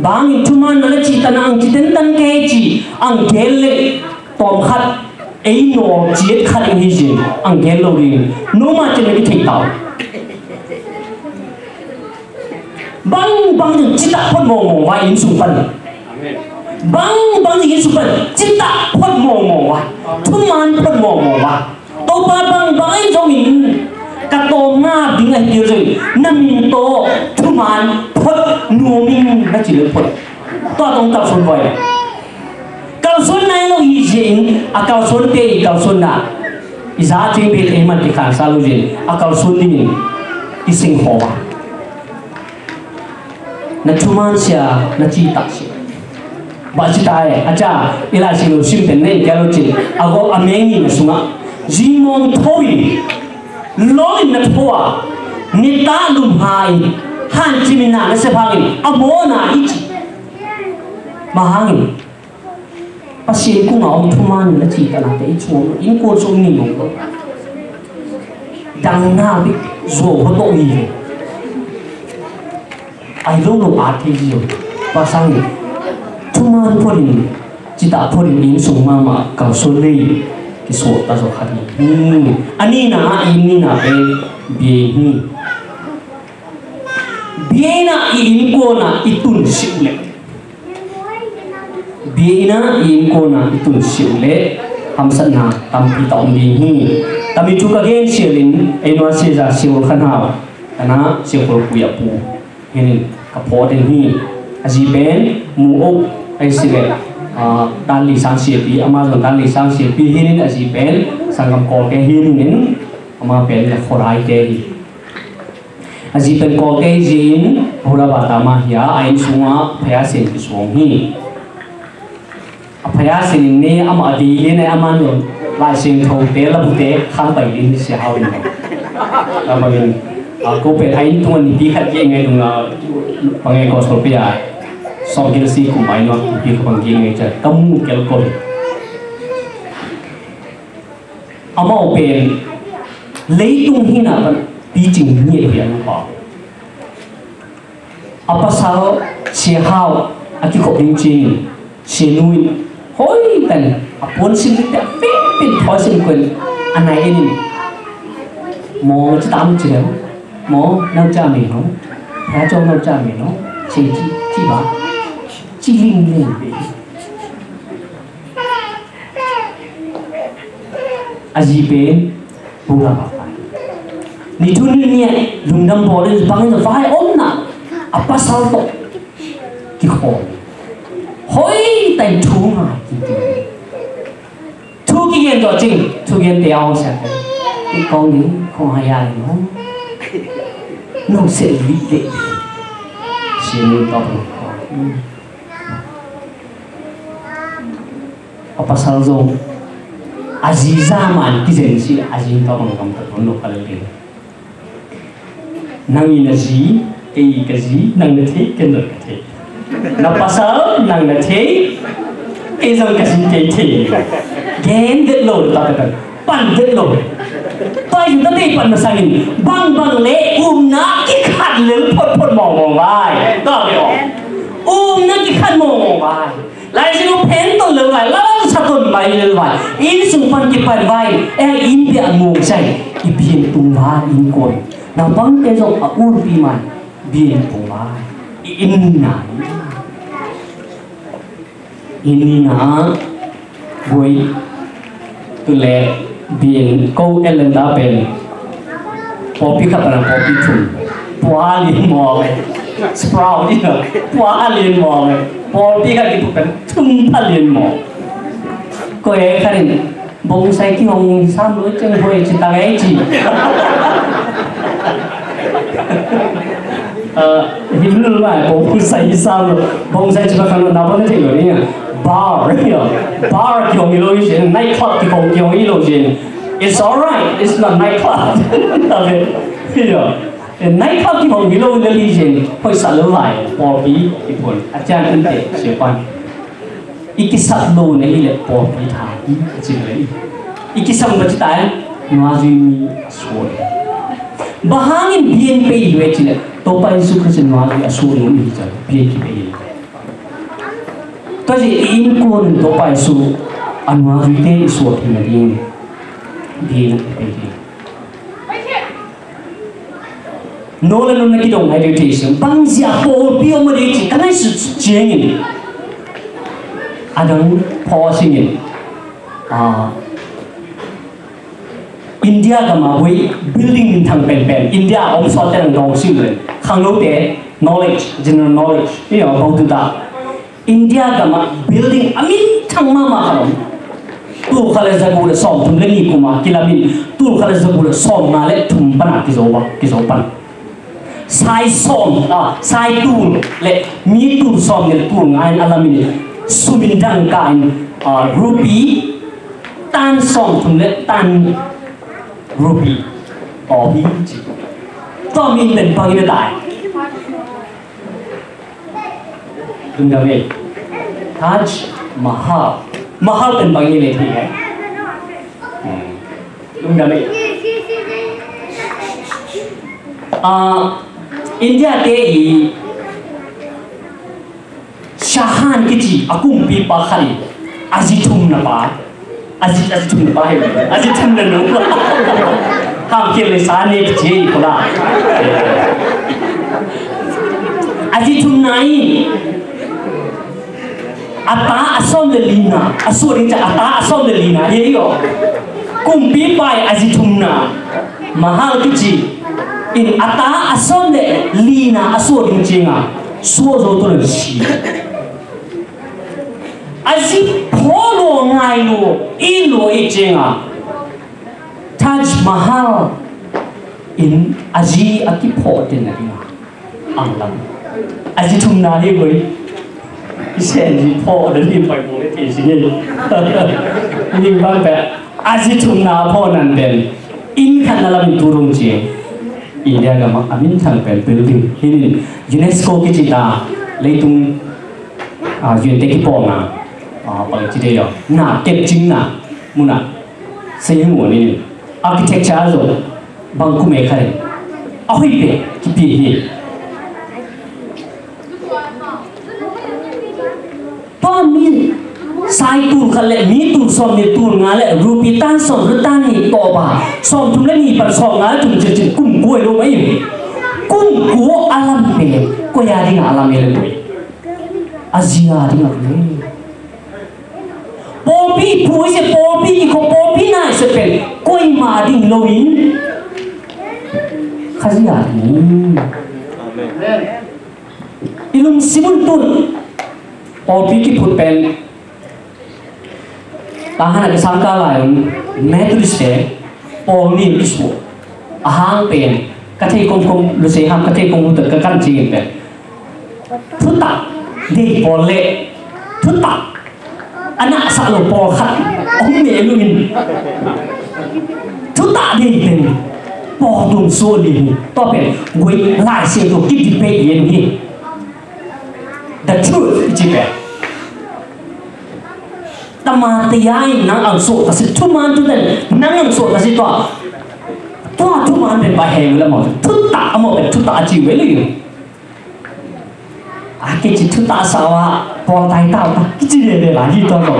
bang thuman na chi ta nang chi ten tan ke chi ang gel le tom khat ei no chiet khat hi jin ang gel lo ri no ma chen ni thei tao bang chi ta phot mo mo wa in sung pan bang ji super cita phot mo wa thuman phot mo wa to pa bang ai jong in ka to nga ding ai tir rồi namin to thuman phot nu min na chi le phot to tong ka sun boy ka sun nai lo yi jing a ka sun te ka sun na iza ting be te man ti khan sa lo jing a ka sun ni i sing ho wa na thuman sia na chi ta sia Bacitae aja ila silo simpen ne kalo chi ago amengi na sunga jimon thoi lolin na thoa nita lum hai han chimina na se phangin amona ichi mahangin pasien ku ngom thuman na chi kana te chu in ko chu ni no dang na bi zo ho to ni ai lo no a thi yo pasang thuman phorin cita phorin in sung mama ka so le ki so ta so khani ani na in na pe bi hi bi na in ko na itun siule bi na in ko na itun siule hamsan na tampi ta bi hi tami chu ka gen sielin ai no se ja siul khana ana siul ku ya pu hin ka pho den hi aji ben mu o ai sile dan li sang sia pi amazon dan li sang sia pi hin aji pen sangam ko ke hin nin ama pen la khorai ke aji pen ko ke jin hura ba ta ma ya ai sunga phaya sin ki song hi phaya sin ne ama di hin ai aman lo lai sin tho te la bu te khang pai din sia hao ni ama bin ko pe ai tuan ni pi khat ye ngai dung la pangai ko so pi ya so gil si ku mai no pi ko bang ging cha tam kel ko amao pen lấy tung hi na ban pi jing ni hian ba apa sao che hao aki ko ding jing che nui hoi tan apon sin te pe pin thoi sin kun anai en mo cha tam che mo nau cha mi no ha cho nau cha mi no chi ba chi linh linh be aji pe pura ba ni thun ni lungdam bo le bang na vai om na apa sao to ki kho hoi tai thu ma thu ki gen do jing thu gen de ao sa ki kong ni kho ha ya no no se li le Sini top. Apa salzo? Aziza man kizen si azin top ang kampat mo kalali. Nang inazi, kay kazi, nang nati, kendor kati. Napasal, nang nati, kay zang kasi kay. Gen get low tak pan get low. Pai chúng ta đi pan masangin, bang le na ki khat le phot mong vai. Đó hiểu. Na ki khat mong vai. Lại sẽ có pen to le vai, la sa ton vai le vai. In sung pan ki pan vai, in bia mong sai, i bien tung va in kon. Nào bang cái dòng ở uốn pi mày biển tung vai, in na buổi tu lệ biển câu Ellen đã bên popi khắp là popi thùng hoa liền mò này sprout đi nữa hoa liền mò này popi khắp cái tụi thùng ta liền mò coi ấy khai định bông say cái hồng sam lối chân hồi chỉ ta ấy chỉ hình như là bông say sam bông say chỉ có nào vẫn thấy rồi nhỉ bar, bar kiểu illusion, nightclub kiểu illusion. It's alright, it's not nightclub. Nightclub kiểu illusion, phải sợ lỡ lại, bỏ bí, ipon, ajan ente, siapa? Ikisat lo này là bỏ bí thà, chỉ lấy. Ikisat macam tay, nuazimi asur. Bahangin bien pay duit cina, topai suka nuazi asur lo ni jadi, bien pay. Kasi inkon to pa isu anwa rite isu atin din pegi. Nola no nakitong meditation bangsia po pio mo dito kanay su jengin. Adang pausingin. India kama way building thang pen India om sote ng dong singlen. Khanglote knowledge, general knowledge, about that. India kama building amin thang mama karom tu khale zabu le som tum le ni kuma kilamin tu khale zabu le som na le tum pana kizopan sai som sai tu le mi tu som le tu ngai alamin sumindang kain rupi tan som tum le tan rupi hi chi to min den pangina dai Dungawe Taj Mahalเป็นบางอย่างเลยทีไงDungawe India เตอีShahan กิจิอากุมปีปะขันอาจิทุมนะปะอาจิทุมนะปะเห็นอาจิทุมนะนุ๊กห้ามเกี่ยวเลยสารเนี่ยกิจิคนละอาจิทุมไหนAta asom le lina, asurin ca ata asom le lina, ye yo. Kumpi pai azitumna, mahal kiji. In ata asom le lina asurin jinga, suozo to le shi. Azi polo ngai lo, ilo e jinga. Taj Mahal in azi akipo tenarina, anglam. Azitumna he boy. Sen di po dan di pai boleh di sini. Ini bang be azitum na po nan ben. In kan dalam turun je. India gama amin thang ben building. Ini UNESCO kita leitung yun teki po na bang cite yo. Na kep jing na muna. Saya mu ni architecture zo bang kume kare. Ahoy be kipi hi. Mi sai tu khale mi tu som ni tu ngale rupi tan som rutan ni to ba som tum le ni par som ngal tum je kum kuai lo mai kum ku alam pe ko ya ding alam ele lo azia ding le popi pu se popi ko popi na se pe koi ma ding lo in khazia ni amen ilum simun tun Popi ki put pen tahan ada sangka lain Methodist Paul ni iswo ahang pen kathai kom lu se ham kathai kom ut ka kan chi pen thu ta đi bỏ lệ thu ta anh ạ sao lo bỏ khát ông mẹ luôn thu ta đi bên bỏ đồng số đi to bên quay lại xem tôi kịp đi về yên đi the truth chỉ về tamatiyai nang ang so ta si thuman tu den nang ang so ta si to thuman ben ba heng la mo thu ta mo ben thu ta chi we li a ke chi thu ta sa wa po tai ta ta ki chi de la hi to lo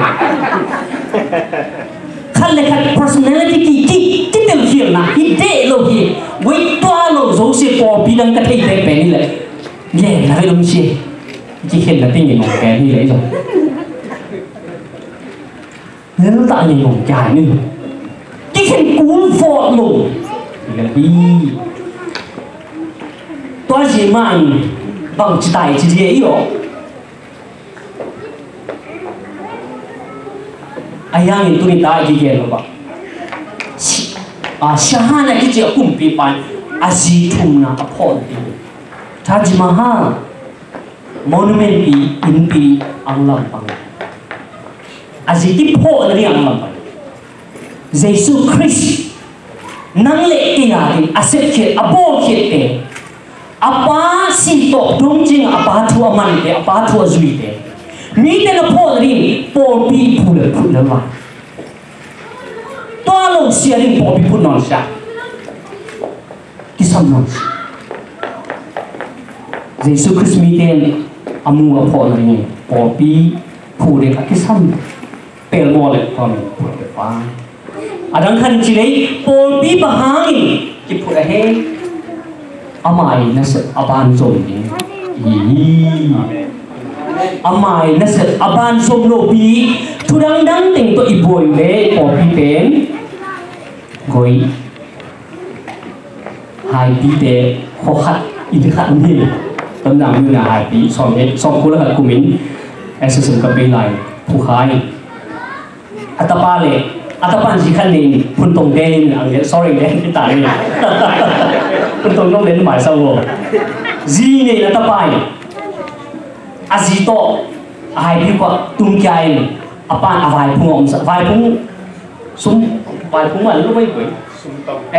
khal le khal personality ki tel hi na hi de lo hi we to lo zo se po bi dang ka thei te pe ni le ye na ve lo chi chi khen là tin gì một kẻ như vậy rồi nếu ta nhìn một cái như cái khen cuốn phọt luôn là đi tôi chỉ mang bằng chỉ tài chỉ dễ rồi ai yang itu ni tak jadi apa syahana kita kumpi pan azitum na apol Taj Mahal monument pi in pi ang lampang aziti po na rin ang lampang Jesus Christ nang le kaya asep ke abo ke apa si to dong jing apa tu aman te apa tu azui te ni te na po na rin po pi pula ma to lo sia rin po pi non siya kisam non Jesus Christ mi te amu apo na rin po pi pula ka kisam pel mo le ton pula pa adang kan chile po pi bahangin ki pula he amai nasa aban som ni amai nasa aban som no bi tudang dang ting to iboy le po pi pen goi hai pi te ho khat in khat ni tâm dang như là hai pi som ko la khat kumin assistant ka pe lai phu khai atapa le atapan si khan ni phun tong den ang sorry den ti ta ni phun tong no den mai sao wo ji ne na tapai azito ai bi ko tung kai apan avai phung om sa vai phung mà lúc mấy quỷ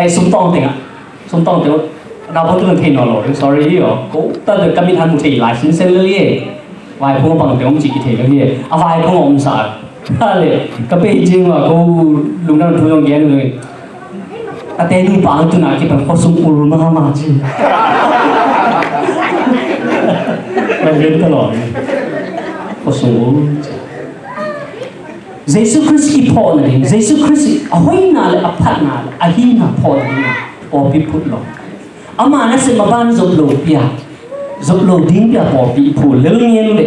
sum tong ting đâu có tôi thấy nó rồi sorry rồi cố ta được cam thành một thì lại xin xinเลยvai phung bằng tiếng ông chỉ thì cái gì vai phung om sa ale kape jing wa ko lungna thuyong gen le ate ni bang tu na ki pan khosum ul ma ma chi ma gen ta lo khosum ul Jesus Christ ki pho na ni Jesus Christ a hoi na le a phat na a hi na pho na o pi phut lo ama na se ma ban zop lo pia zop lo ding pia po pi phu le ngien le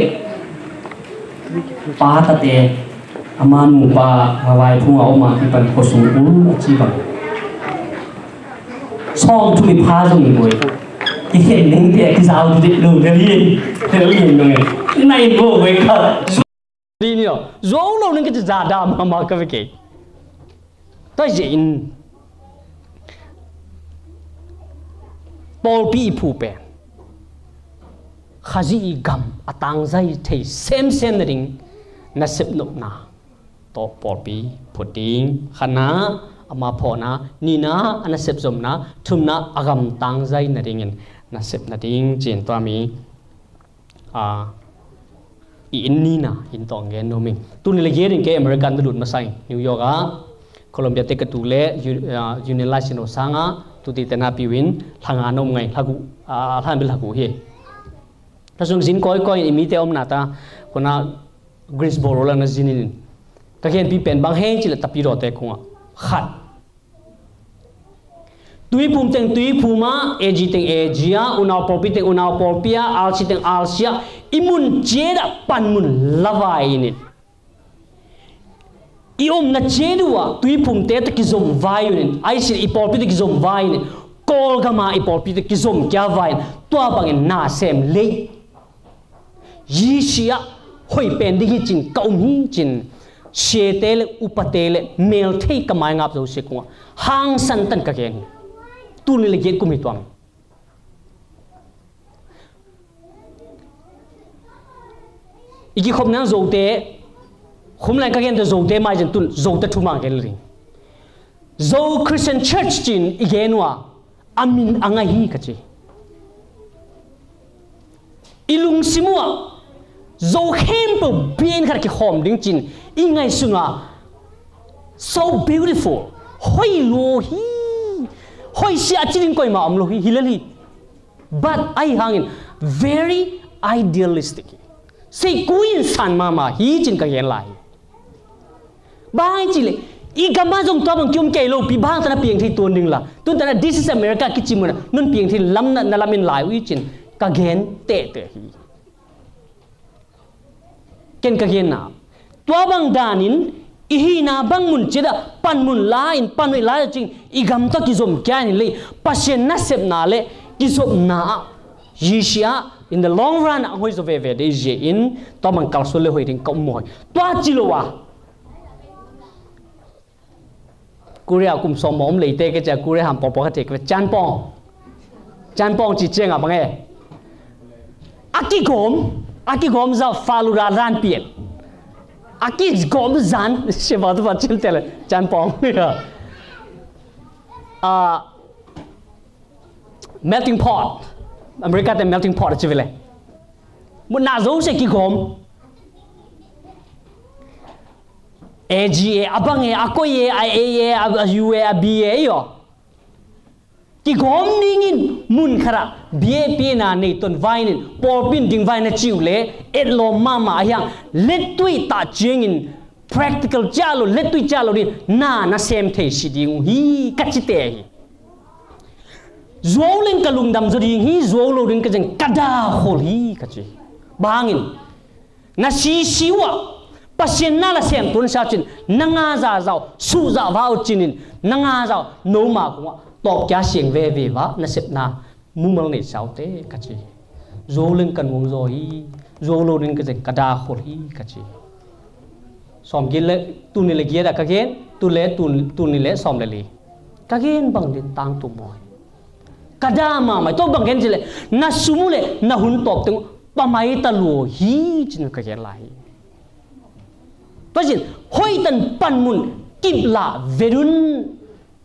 pa ta te aman pa hawai phung au ma ki pan khosum ul chi ba song tu mi pha jong ni boy ki khen ning te ki sao tu lu de li dong này bo we ka đi nhiều dấu lâu nên cái giả đàm mà cái việc gì tôi diễn Paul P phụ bè khazi gam atang zai thấy xem na ring na sep nộp na to Paul P phụ ding khana ama pho na ni na ana sep zom na thum na agam tang zai na ring na sep na ding chen to mi in nina in tong gen no ming tu ni le yen ke American tu lut masai New York Columbia te ka tu le University no sanga tu ti tena piwin thanga nom ngai thagu than bil hagu he ta sung jin koi imi te om na ta kona Greensboro la na jinin ta gen pi pen bang heng chi la tapi ro te khunga khat tui pum teng tui puma eji teng ejia unau porpi teng unau porpia alsi teng alsia imun jeda panmun lavai ni iom na jedua tui pum te ta kizom vai ni ai si i porpi te kizom vai ni kol gama i porpi te kizom kya vai tua bang na sem le yi sia hoi pen di chin kaum hi chin shetele upatele mel thei kamai ngap zo se ko hang san tan ka gen tu ni le get kum hi twang อีกคบนั่งโจเตะคุ้มแรงกันแต่โจเตะไม่จนตุนโจเตะทุ่มกันเลยโจคริสเตียนเชิร์ชจินอีกเห็นว่าอามินอ่างไงฮีกันจีอีลุงซิมัวโจเข้มปุ๊บเบียนขัดกี่หอมดิ้งจินอีไงสุงอ่ะ so beautiful หอยโลฮีหอยเสียจริงก็ไม่มาอมโลฮีฮิลลี่ but ไอ้หางอิน very idealistic สิ่งกุยนสันมาฮีจินก็เห็นไหลบ้าจริงเลยอีกมาจงตัวบังคิวมเกลูปีบ้างตอนนั้นเพียงที่ตัวหนึ่งละตัวนั้น this is America กิจิมุนนั่นเพียงที่ล้ำนั่นล้ำเป็นหลายวิจินก็เห็นเตะฮีเก่งก็เห็นนะตัวบังดานินอีฮีนาบังมุนจิดะปันมุนลายปันมุนลายจริงอีกำตะกิจมแก่นี่เลยปัศยนัสเซบนาเลกิจมนายิเชีย in the long run อ่ะหอยจะเวได้เจอินตัวบังกัลสุเลหอยถึงก็มวยตัวจิโลวะกูเรียกกลุ่มสมอมเลยเตะก็จะกูเรียกหามปอปอก็เตะก็จานปองจีเจงอ่ะบังเอ๋อากิโกมจะฟาลูรารันเปียนอากิโกมจันเชื่อว่าตัวฟังชิลเตลจานปองmelting pot อเมริกาแต่ melting pot ใช่ไหมเลยมันน่าจะรู้สึกกิโกมAGA อับังเออโคเอIA UA BA ย่อที่กอมนิ่งินมุนขระ BA นาในต้นไว้นินปอปินดิ้งไว้นะจิวเล่เอ็ดลมมาอย่างเล็ดตุยตาเจงิน practical จ้าโลเล็ดตุยจ้าโลดิน่าเซมเทชิดิงฮีกัจจิเตฮีโจเล่นกะลุงดำจดิงฮีโจโลดิงกะจังกะดาโฮลีกัจจิบางินน่าชิวะปัศยนาละเสียงตุนชาจินนังอาซาเจ้าสู้จ้าวาวจินินนังอาเจ้าโนมากัวตอกแกเสียงเววะนั่นเสพนามุมมังเนี่ยเจ้าเตะกัจจิโจลิงกันวงโจฮีโจโลลิงกันจะกระดาโขลีกัจจิสอมกินเลยตุนนี่เลยเกียร์กักเกนตุนเล่ตุนนี่เลยสอมเลยกักเกนบังดินตังตุมอยกระดามาไม่ตัวบังเกนจิเลยน่าสุมุเลยน่าหุ่นตอกตึงปะไม่ตะลัวฮีจินกักเกนไหลเพราะฉะนั้นหอยตันปันมุนกิบลาเวรุน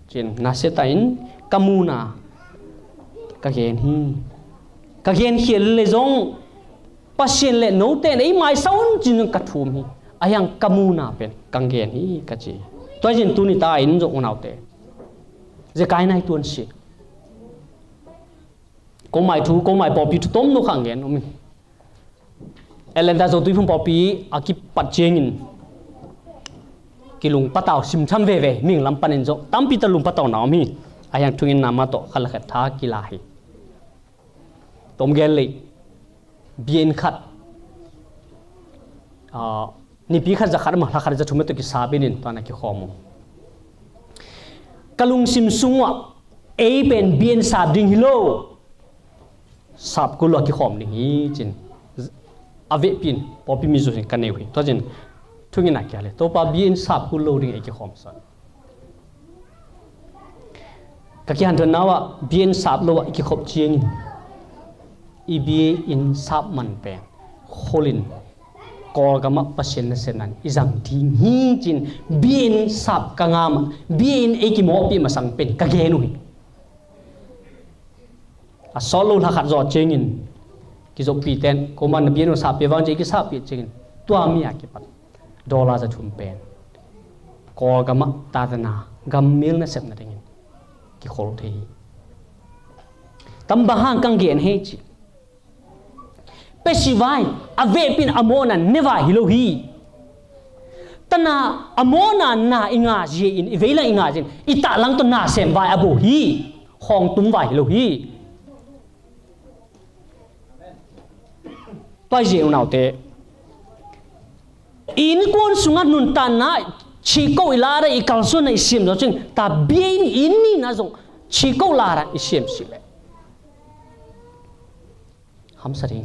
เช่นนาเซตัยน์กามูนากะเกนฮีกะเกนเขียนเลยจงปัศยนเลยโน้ตเตนไอ้ไม้สาวจินกัดทุ่มฮีอายังกามูนาเป็นกังเกนฮีกัจจีตัวจินตุนิตาอินจงอุณาวเตจะกายนายตัวนี้ก็ไม่ถูกก็ไม่ปอปีทุกต้มนุขังเงินอมิเอเลนดาโจตุยพุ่งปอปีอากิปัดเจงินกิลุงปะเต่าซิมชัมเวมิงลำปันอินโจตั้มปีตะลุงปะเต่าหนาวมีอายังทุ่งอินนามาโตขลักท้ากิลาฮีตมเกลเลยเบียนขัดนี่ปีขัดจะขัดมาถ้าขัดจะทุ่มตัวกิสาบินินตอนนั้นกิขอมูกลุงซิมซุงวะเอเป็นเบียนสาบดิงฮิโลสาบกุลกิขอมดิงฮีจินอเวปินพอพิมิจุสิกันเนวิตัวจินทุ่งอินนักแก่เลยตัวป้าเบียนสาบกุลดิงเอกิขอมสันก็แค่หันเถอะนะว่าเบียนสาบโลวะเอกิขอบเชียงอีเบียอินสาบมันเป็นโคลินกอลกามาปัศยนเสนันอิจังทิ้งหิจินเบียนสาบกังามเบียนเอกิโมปีมาสังเป็นกะเกนุยอาสอลูลักขัดจอดเจงินกิจปีเตนโคมันเบียนสาบเปวังเจกิสาบเปียเจงินตัวมีอากิปัดดอลลาร์จะทุ่มเป็นกอลกามาตาตนากำมิลนั่นเสพนั่นเองกิโคลเทีตั้มบ้างกังเกนเฮจิเปชิวายอเวปินอโมนันเนวาฮิโลฮีตนาอโมนันนาอิงาเจอินเวลาอิงาเจนอิตาลังตนาเซมวายอโบฮีห้องตุ้มวายฮิโลฮีตัวเจอุนเอาเตอินกวนสุงัดนุนตานาชีโกอิลาระอิคัลซุนอิเซียมจริงตาเบียนอินนี่นะจงชีโกลาระอิเซียมสิเลฮัมสริง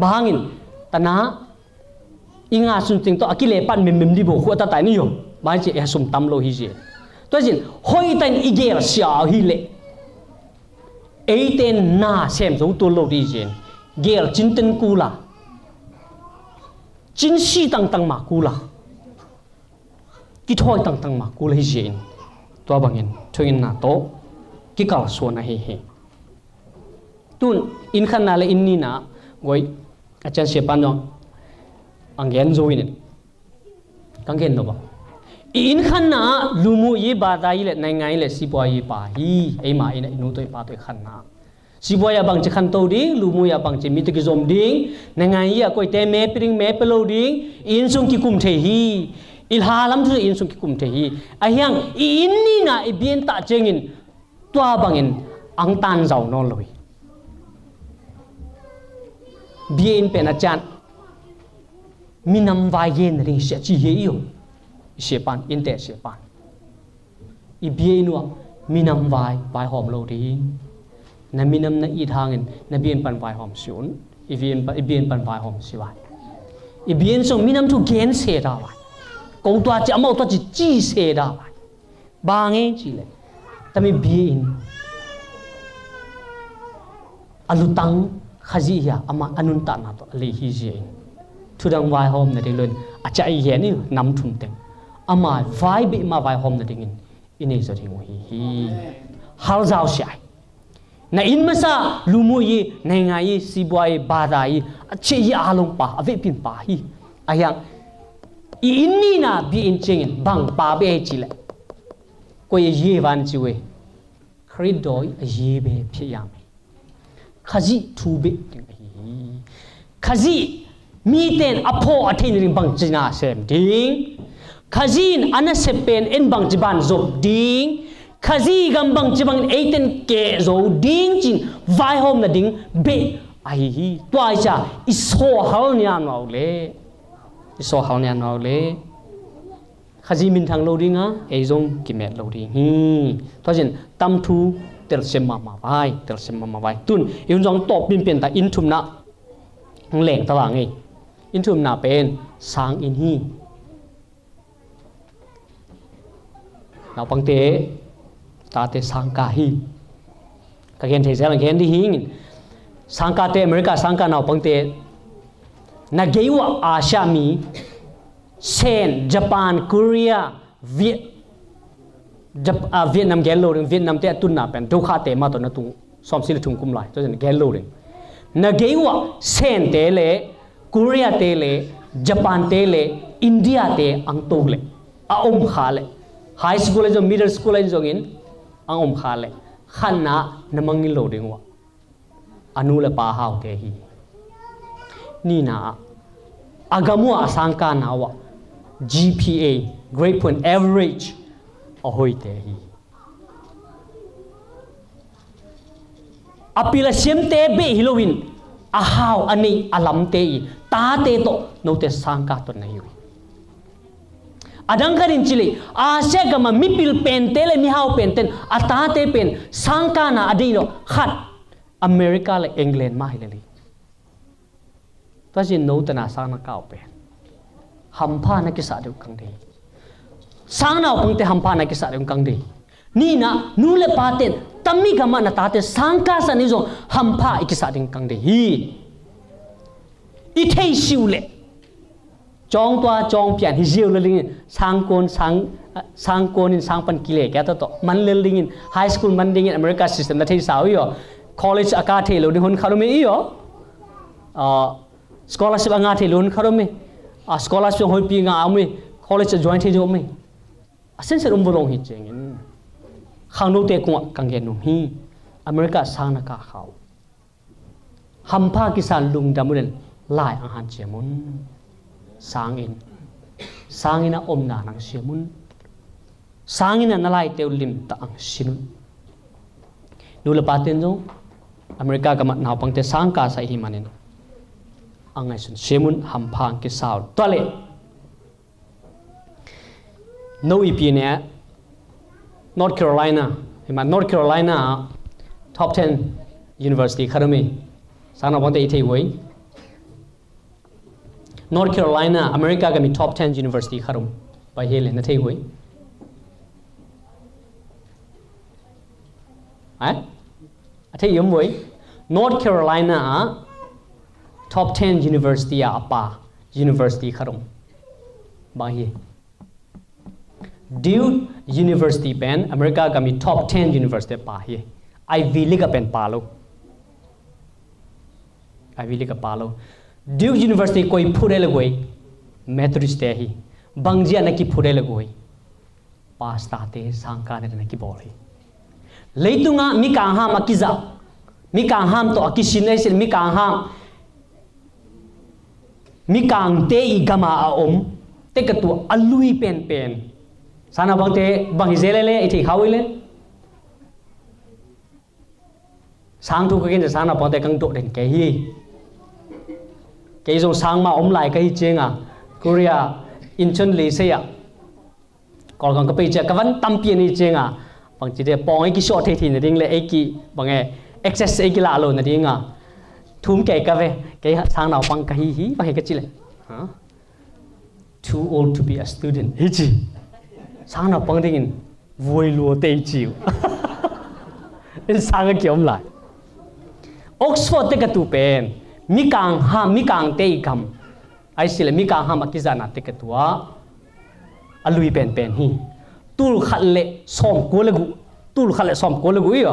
บางอินตานาอิงาสุนติงโตอากิเลปันมิมดิโบขัวตาตายนิยมบางทีเอสุมตัมโลฮิเจตัวจริงหอยตันอิเกลเสียฮิเลเอเตนนาเซมจงตัวโลดิเจนเกลจินตันกูลา จินซีตั้งมากูละกิถอยตั้งมากูเลยเจนตัวบางเงินช่วยนาโตกิกาส่วนนะเฮตุนอินขันนาเลอินนี่นะกวยอาจารย์เสียปันน้องอังเกนโจวินกังเกนโนบะอินขันนาลูมูยีบาดายเลในไงเลสิบวายปาฮีไอมาอินนูตัวปาตัวขันนาสิบวายบังจะขันโตดิ้งลูมูยาบังจะมิตรกิจอมดิ้งในไงยีอะกวยเตเมปริงเมเปโลดิ้งอินซุงกิคุมเทฮีอิลฮาลัมทุอินซุงกิคุมเทฮีไอยังอินนี่นะอิเบียนตาเจงินตัวบังอินอังตันเจ้านอนเลยเบียนเป็นอาจารย์มีนำวายเย็นริงเสียจีเฮียเสียปันอินเตเสียปันอีเบียนัวมีนำวายหอมโลดีนั่นมีนำนั่นอีทางเงินนั่นเบียนปันวายหอมสูนอีเบียนปันวายหอมสิวายอีเบียนส่งมีนำทุกเกณฑ์เสียดาวกงตัวจะเอาตัวจะจี้เสียดาวบางเองจีเลยแต่มีเบียนอลุตังขจียาอามาอนุนตานาตัวเลยฮิเจนทุดังวายหอมนั่นเองเลยอาจจะไอเห็นนี่นำทุ่มเต็มอามาไฟบีมาวายหอมนั่นเองอินเอจะทิ้งฮีฮัลเจ้าเสียในอินมาซาลูมูยีในไงยีสิบวายบาดายเชียอาลงป่าอเวปินป่าฮีอายังอินนี่นะบีอินเจงบังป่าเบจิเลก็ยีวันจิเวคริดอยยีเบพิยามขจีทูเบขจีมีเต็นอโพอเทนริงบังจินาเซมดิงขจีนอันนั้นเซเป็นเอ็นบังจิบันจบดิงขจีกัมบังจิบังเอเต็นเกะโจดิงจินไวโฮมนะดิงเบไอฮีตัวไอจ่าอิโซฮัลเนียนเอาเลยอิโซฮัลเนียนเอาเลยขจีมินทางโลดิงอ่ะเอจงกิเมตโลดิงตัวจินตัมทูเตลเซมมาไว้เตลเซมมาไว้ตุนยุนจงตบเป็นแต่อินทุมนะแหล่งตะวันไงอินทุมนะเป็นสางอินฮีเราปังเตตาเตสังกาฮีก็เห็นเทเซลังเห็นที่หิงสังกาเตอเมริกาสังกาเราปังเตนักเกี่ยวอาเซียมีเซนญี่ปุ่นเกาหลีเวียดนามแกลโลริงเวียดนามเตะตุนนาเป็นดูขาเตะมาตัวนั้นตุงสอมสิลทุ่งกุมไลตัวนั้นแกลโลริงนักเกี่ยวเซนเตเลเกาหลีเตเลญี่ปุ่นเตเลอินเดียเตอังตูเลอาอมขาเลไฮสคูลเลยจงมิดเดิลสคูลเลยจงอินอังอมขาเลขันนะนมังกิโลริงวะอนุเลปาฮาวเตฮีนี่นะอากามัวสังกานาวะ GPA Grade Point Averageโอ้ยเตฮีอภิลเซียมเตเบฮิโลวินอาฮาวอันนี้อาลัมเตยตาเตโตโนเตสังกาตัวไหนอยู่อาดังการินจิลีอาเซกามามิพิลเป็นเตเลมิฮาวเป็นเตนอาตาเตเป็นสังกานาอดีโนขัดอเมริกาและอังกฤษมาให้เลยตัวจินโนตนาสังนักข่าวเป็นฮัมพานักกิสาเดียวกันดีสังนาปังเตฮัมพานักกิสาเดียวกันดีนี่นะนูเลปาเตนตัมมิกามานาตาเตสังกาสันนิจงฮัมพาอิกิสาเดียวกันดีอีเทชิวเลจองตัวจองเปลี่ยนฮิจิวเลยลิงสังโกนนินสังปันกิเลแกตัวโตมันเลยลิงไฮสคูลมันลิงอเมริกาซิสเต็มนั่นที่สาวอยู่คอลเลจอากาศเทลุนี่คนคารุเมย์อยู่สกอลาชิพอากาศเทลุนคารุเมย์สกอลาชิพหอยปีงาเอาเมย์คอลเลจจอยน์เทจูเมย์เส้นเส้นอุ้มบุรงฮิตเจงินข้างโน้ตเตกุงกังเกนุฮีอเมริกาสังนักข่าวฮัมพากิสานลุงดามุเดนลายอาหารเจมุนสังอินอมนานังเสียมุนสังอินนั่นลายเตวลิมตะอังสินุนูเลปาเตนจงอเมริกากำมัดนาวปังเตสังกาใส่หิมันินอังไงสุนเสียมุนฮัมพังกิสาวตัวเล่โนอีพีเนี่ย North Carolina เห็นไหม North Carolina top 10 University คาร์มีสังนาปังเตอีเทย์ไว้North Carolina อเมริกาก็มี top 10 University คารุมไปเฮเลนนั่นเท่หวยเท่ยมหวย North Carolina top 10 University อ่ะป่า University ขรมบางฮี Duke University เป็นอเมริกาก็มี top 10 University ป่าฮี Ivy League ก็เป็นป่าโล Ivy League ก็ป่าโล Duke University कोईพูดได้เลย Methodist ฮีบางจีนักกีพูดได้เลย Pasta เตสังกัดนักกีบอลฮีเลยตุงะมีการห้ามอากิซามีการห้ามตัวอากิชินเลยสิมีการห้ามมีการเตะอีกมาอาอมเตะกับตัวอลุยเป็นสานาบางเตะบางฮิเซเลเล่ไอที่เขาเลยสางทุกข์กันจะสานาบางเตะกังโดดเด่นแกฮีแกส่งสางมาอมไหลแกฮีเจงอ่ะกุริยาอินชนลีเซียก่อนก็ไปเจอกับวันตั้มเปียนี่เจงอ่ะบางทีเดี๋ยวปองไอ้กี่ช็อตเททีนั่นเองเลยไอ้กี่บางไงaccess ไอ้กี่ละโลนั่นเองอ่ะทุ่มแกกับเว้แกสางเราฟังกะฮีบางไงก็จิเลย too old to be a student ฮิจิสางเราฟังได้ยินวัยรัวเตยจิวสางก็เกี่ยวมเลยOxford เตกตูเป็นมีการห้ามมีการเตยคำไอ้สิเลยมีการห้ามอากิจานาเตกตัวอลุยเป็นฮีตูลขัดเละซ้อมกูเลยกูตูลขัดเละซ้อมกูเลยกูอีก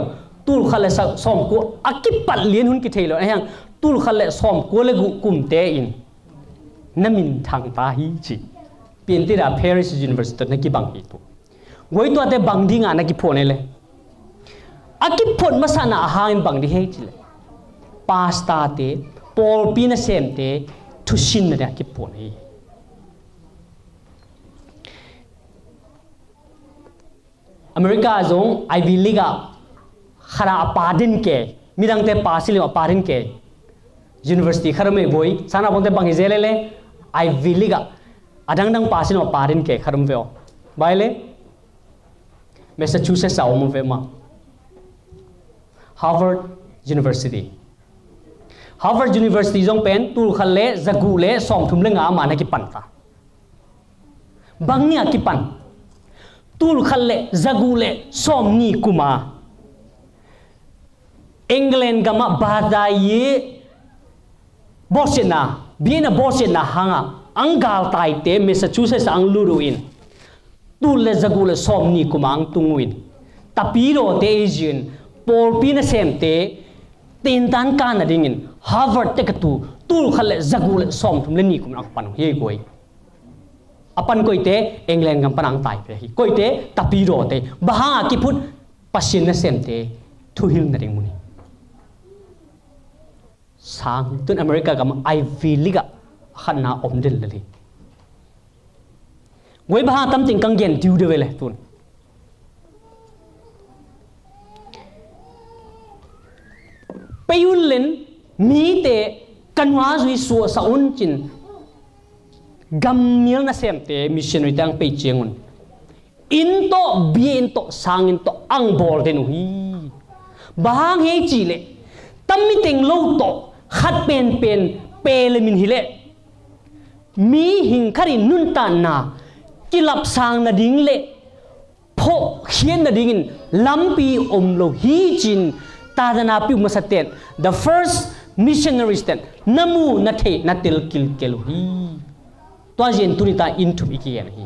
ตูลขัดเละซ้อมกูอากิปัดเลี้ยนหุ่นกิเทลไอ้ยังตูลขัดเละซ้อมกูเลยกูกุมเตอินนั่นมินทางตาฮีจีเปลี่ยนที่ระ Paris University นักกีบังฮีตัวไว้ตัวแต่บังดิ้งอ่ะนักกีพอเนี่ยเลยอากิพอมาสนาหางบังดิ้งเฮจีเลยปาสตาเตปอลปีนเซมเตทุชินเนี่ยอากิพอเนี่ยอเมริกาจงไอวิลีกาขราปาดินเกมีดังเตปาสิลิมาปาดินเก University ขราไม่บ่อยสานาบงเตบังฮิเซเลเลไอวิลีกาอดังปาสิลิมาปาดินเกขรามเวลไปเลยเมสซาชูเซตส์เอามาเวมา Harvard University จงเป็นตูลขันเล่จักูเล่สอมทุ่มเล่งอามานักกิปันตาบังเนี่ยกิปันตูลขันเล่จักูเล่สอมนี่กุมาอังกฤษกามาบาดายบอสนาบีน่าบอสนาฮังอ่ะอังกาลไตเตเมสซาชูเซตส์อังลูรูอินตูลเล่จักูเล่สอมนี่กุมาอังตุงวินตาปีโรเตเอจินปอลปีนเซมเตเต็นตันการนั่นเองฮาร์วาร์ดเตกตูตูลขันเล่จักูเล่สอมทุ่มเล่นนี่กุมาอังปันเฮ้ยก้อยอปันก้อยเตอังกฤษกำปันอังไตไปก้อยเตตาปีโรเตบ้ากิพุทปัสสินเซมเตทุฮิลนั่นเองมุนีsang tun America kam Ivy League khana omdel le wei ba tam ting kang gen tiu de le tun payun len mi te kanwa zui so sa un chin gam mil na sem te missionary tang pe chengun in to bien to sang in to ang bol de nu hi bang he chi le tam mi ting lo toขัดเป็นเปลมินฮิเลมีหิงคารินุนตานากิลับสางนาดิงเลพอเขียนนาดิงินลัมปีอมโลฮีจินตาดนาปิวมาสเตน the first missionary stand นามูนาเทนาเตลกิลเกลฮีตัวเจนตุนิตาอินทุมอีกอย่างฮี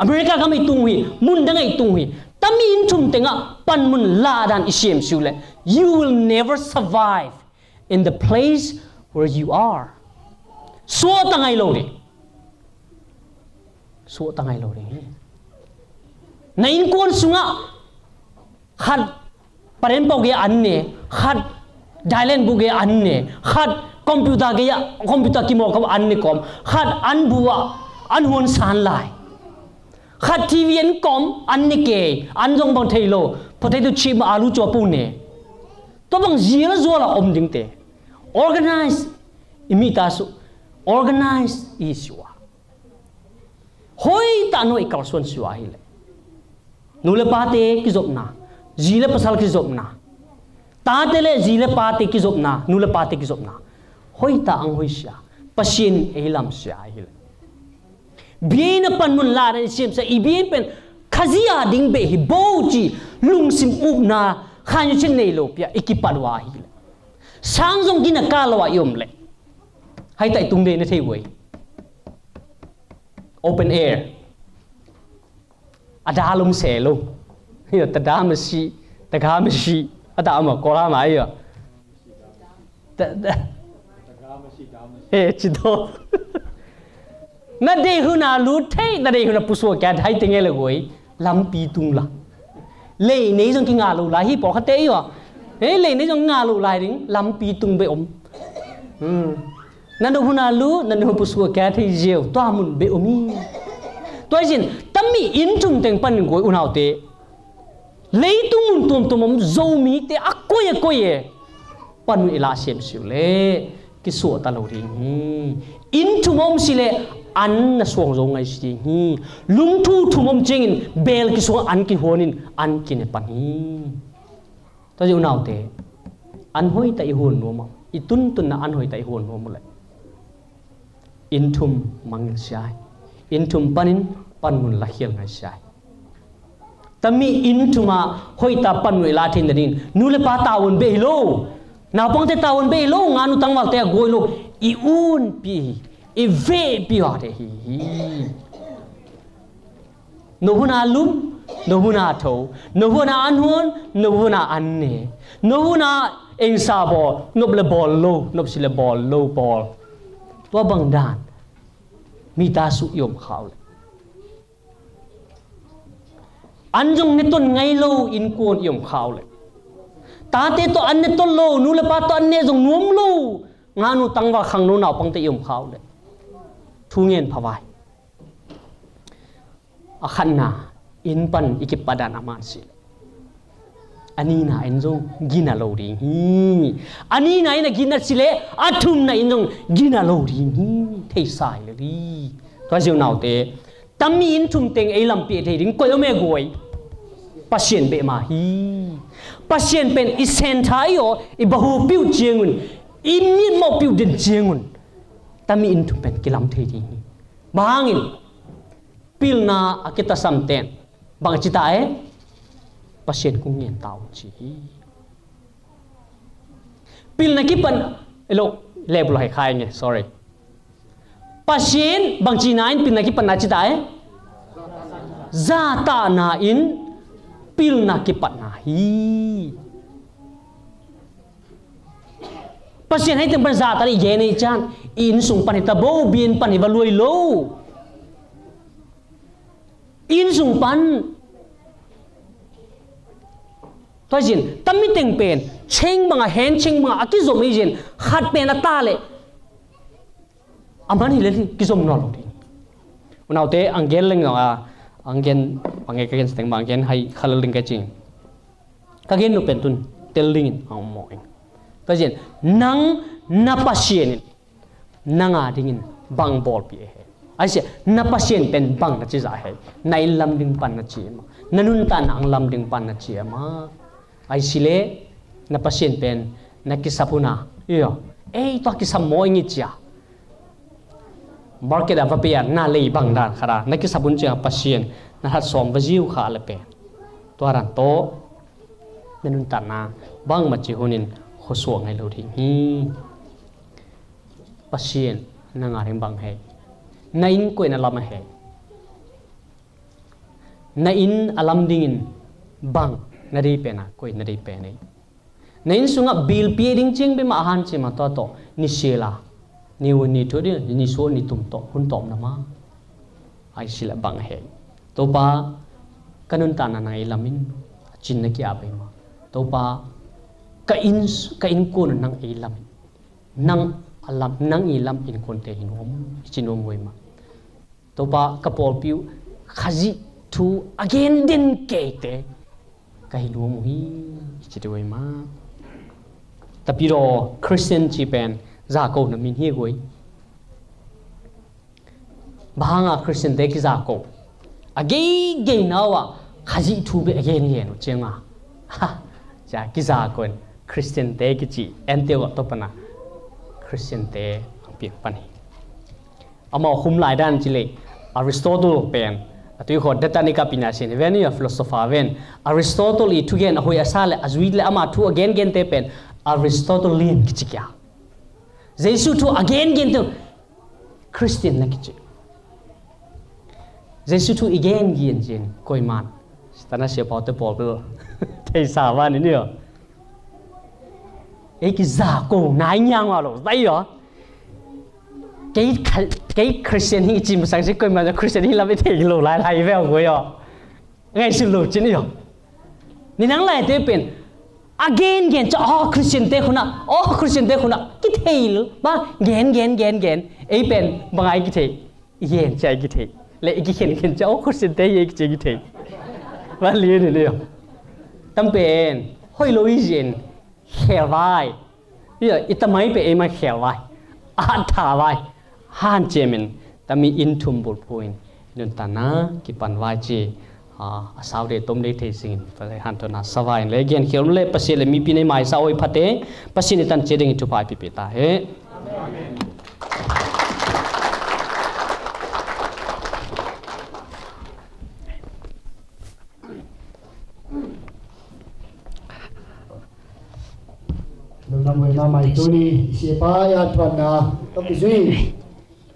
อเมริกาก็ไม่ตุงฮีมุนดังไงตุงฮีตามีอินทุมเต็งอ่ะปันมุนลาดานอิเชมชิวเล you will never survive in the place where you are สัวตั้งไงโลดิสัวตั้งไงโลดิในอินโคนสุงะขัดปริญญาเกียอันเนี่ยขัดไดเลนบุเกียอันเนี่ยขัดคอมพิวเตอร์เกียคอมพิวเตอร์กิโมกับอันเนี่ยคอมขัดอันบัวอันหวนสานไลขัดทีวีอันคอมอันเนี่ยเกยอันจงบังเทโลพอเทตุชิมอาลูจัวปูเนี่ยตัวบังเจียร์จัวละอมดิงเตorganize imitasu organize iswa hoi ta no ikal suan swa hile nule pate ki jopna jile pasal ki jopna ta tele jile pate ki jopna nule pate ki jopna hoi ta ang hoi sha pasin elam sha hile bien panmun la re sim sa ibien pen khazia ding be hi boji lungsim upna khanyu chen nei lo pia ikipadwa hile sang jong gina kalawa yom le hai tai tung de na thei wei open air ada lum selo yo tada masi taga masi ada ama kola mai yo chido na de huna lu thai na de huna puso kya thai tenge le goi lampi tung la le nei jong ki nga lu la hi po khate yo le nei jong nga lu lai ding lampi tung be om nan do huna lu nan do puso kya thai jeu to mun be omi toy jin tammi in tung teng pan goi unau te le tung mun tum tum om zo mi te akoye pan ila sem siu le ki so ta lo ring in tum om sile an na suang zo ngai si hi lung thu thum om chingin bel ki so an ki honin an ki ne pan hi to ji unau te an hoi ta i hon no ma i tun na an hoi ta i hon no mo le in tum mangil sai in tum panin pan mun la hial ngai sai tami in tuma hoi ta pan noi la thin din nu le pa tawon be lo na pong te tawon be lo nga nu tangwal te goi lo I un pi I ve pi ha de hi no huna lum no huna tho no huna an hon no huna an ne no huna eng sa bo no ble bol lo no sile bol lo bol to bang dan mi ta su yom khaw an jong ne ton ngai lo in kon yom khaw le ta te to an ne ton lo nu le pa to an ne jong nuam lo nga nu tangwa khang nu naw pang te yom khaw le thu ngen phawai a khan na in pan ikip padan aman si ani na in jong gina lo ring hi ani na ina gina sile athum na in jong gina lo ring hi thei sai le ri to jiu naw te tammi in thum teng ei lam pi thei ring ko me goi pasien be ma hi pasien pen isen thai yo I bahu piu chengun I mi mo piu den chengun tammi in thum pen kilam thei ring bangin pilna akita samten bang chita e pasien kung ngen tau chi pilna ki pan elo level hai khai nge sorry pasien bang chi nain pilna ki pan na chita e zata na in pilna ki pan na hi pasien hai tem pan zata ri ye nei chan in sung pan ta bo bin pan I valui lo in sung pan toy jin tammi teng pen cheng banga hen cheng banga akizom ni jin khat pen ata le amani le kizom no lo di unau te angel leng nga angel pangai ka gen steng ma angel hai khalaling ka ching ka gen no pen tun telling ang mo eng toy jin nang na pasien nanga dingin bang bol pi he aise na pasien pen bang na chi za he nai lam ding pan na chi ma nanun tan ang lam ding pan na chi ma ai sile na pasien pen na kisapuna yo ei to kisam mo ngi chia market avapia na lei bang dan khara na kisapun chia pasien na hat som vajiu kha le pe to ran to nanun tan na bang ma chi hunin khoso ngai lo thi hi pasien na ngaring bang he na in ko na lam he na in alam dingin bang na ri pe na koi na ri pe nei na in sunga bil pi ding ching be ma han chi ma to ni sela ni woni to di ni so ni tum to hun tom na ma ai sila bang he to pa kanun ta na nai lamin chin na ki abai ma to pa ka in ko na nang ei lam nang alam nang I lam in kon te hinom chinom moi ma to pa kapol piu khaji thu again din ke te kai lu mu hi chitoi ma tapiro Christian chi pen za ko na min hi goi bhanga Christian te ki za ko again nawa khaji thu be again ye no chenga ha ja ki za kon Christian te ki chi ente wa to pana Christian te piak pani ama hum lai dan chile Aristotle pen atui kho datanika pina sin veni a philosopher ven Aristotle I thugen hoi asale azui le ama thu again gen te pen Aristotelian kichikya Jesus thu again gen te Christian na kichi Giêsu thu igen gien jin koi man tana se pau te pol lo thei sa wa ni ni cái giả cổ nái nhang vào rồi đấy đó cái Christian hi chim sang sẽ coi mà Christian hi làm cái thể lộ lại về ông ấy à ngay sự lộ chính hiểu nên năng lại thế bên again cho Christian thế khuna Christian thế khuna cái thể luôn ba gen ấy bên bằng ai cái thể gen chạy cái thể lại cái khen cho Christian thế cái cái thể và liền này tâm bên hơi lối gen khèo vai bây giờ ít mấy bé em khèo vai thả vai han chemin tami in thum bol point nên ta na ki pan vai chi sao để tôm để thấy sinh phải han to na savai le gen khèo le pasi le mi pi nei mai sao oi phate pasi ni tan che ding tu pai pi ta he Nam người nam mai tu đi xe pa ya thuần na tâm duy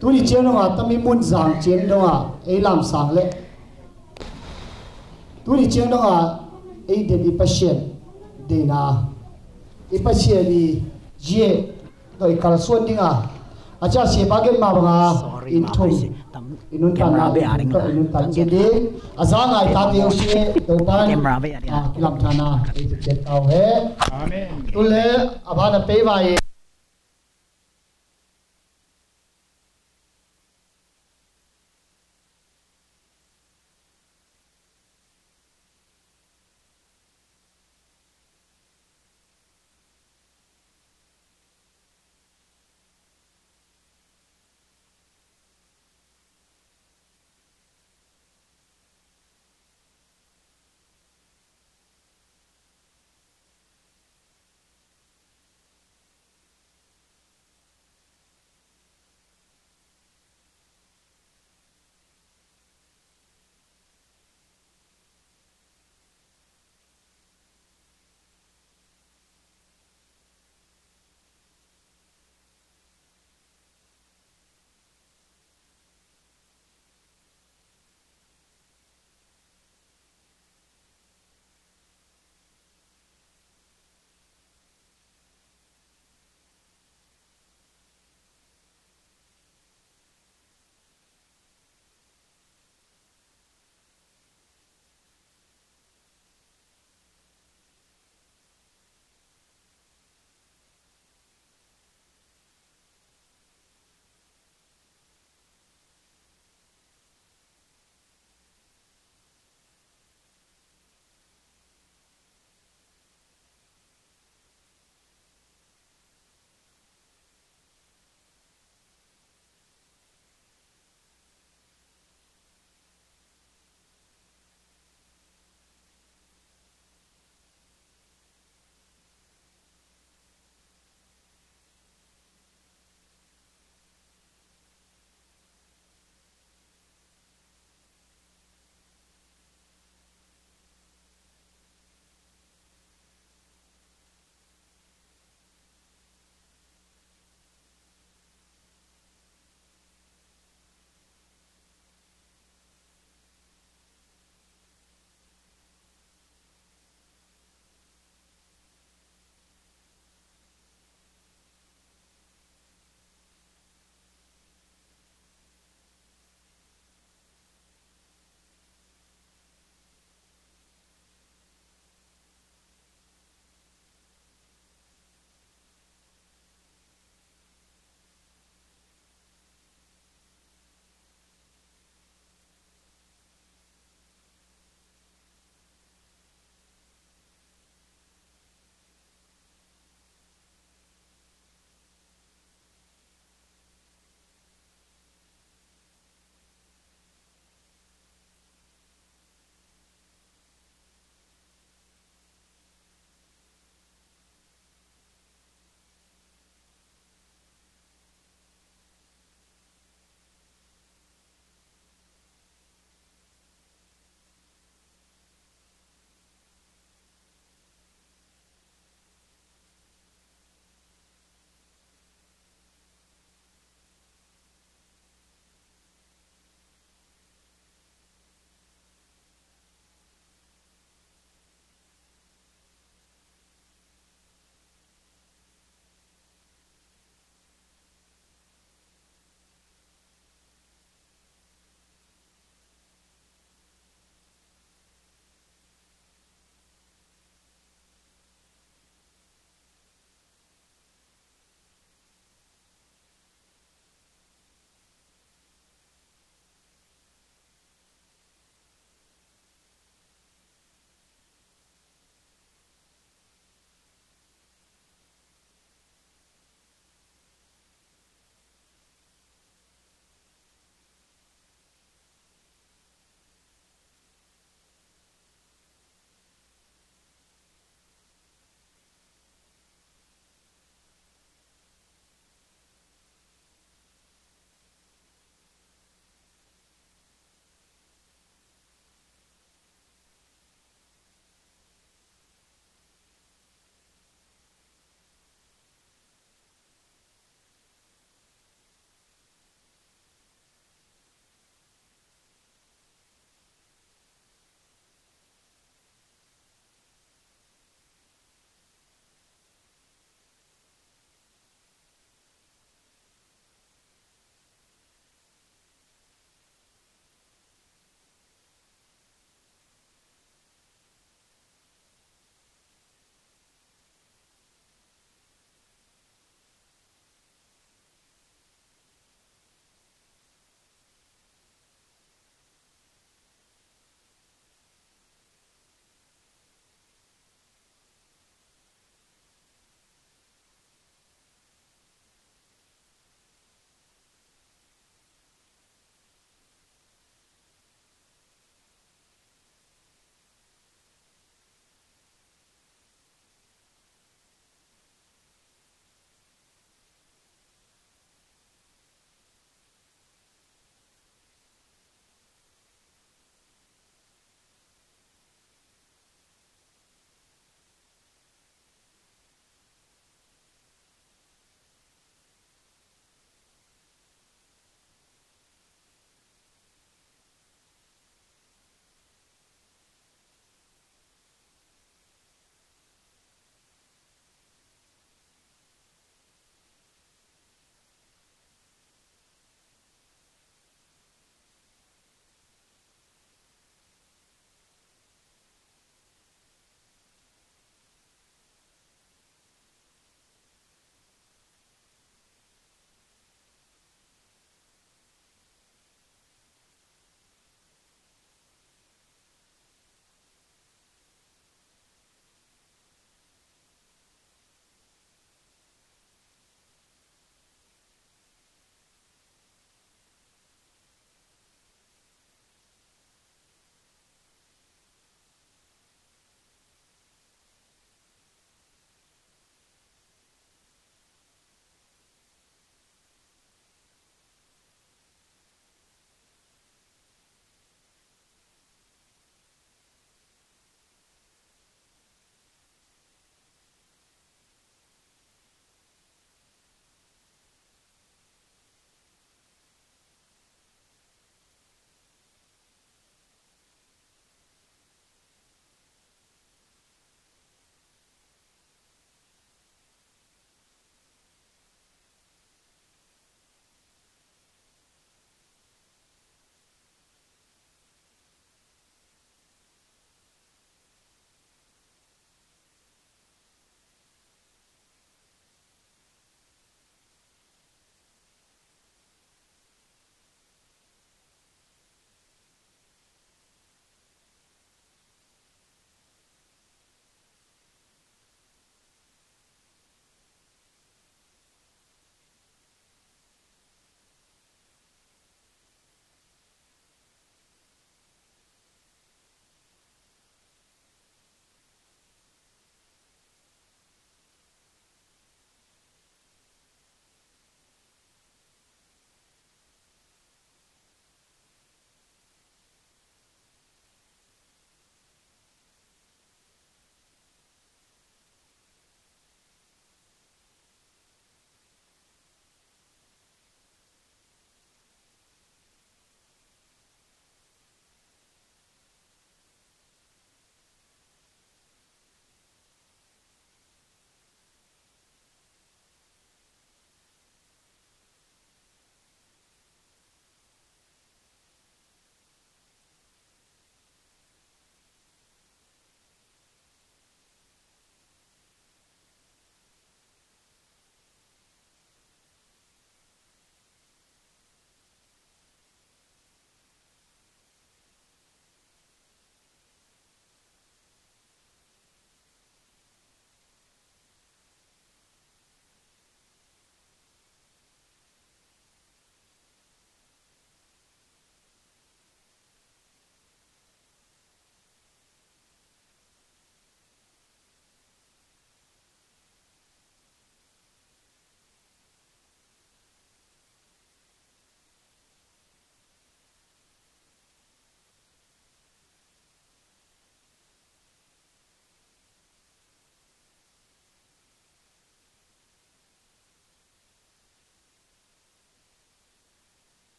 tu đi chiến đâu à tâm muốn giảng chiến đâu à ấy làm sáng lệ tu đi chiến đâu à ấy để đi pasien để na đi pasien đi je đôi cả xuân đi à cha xe pa cái mà bằng in thùng inun tan na inun tan chiến đi azang ai ta tiêu xe đâu ban làm thana ấy chết tao hết tu lệ abana pe vai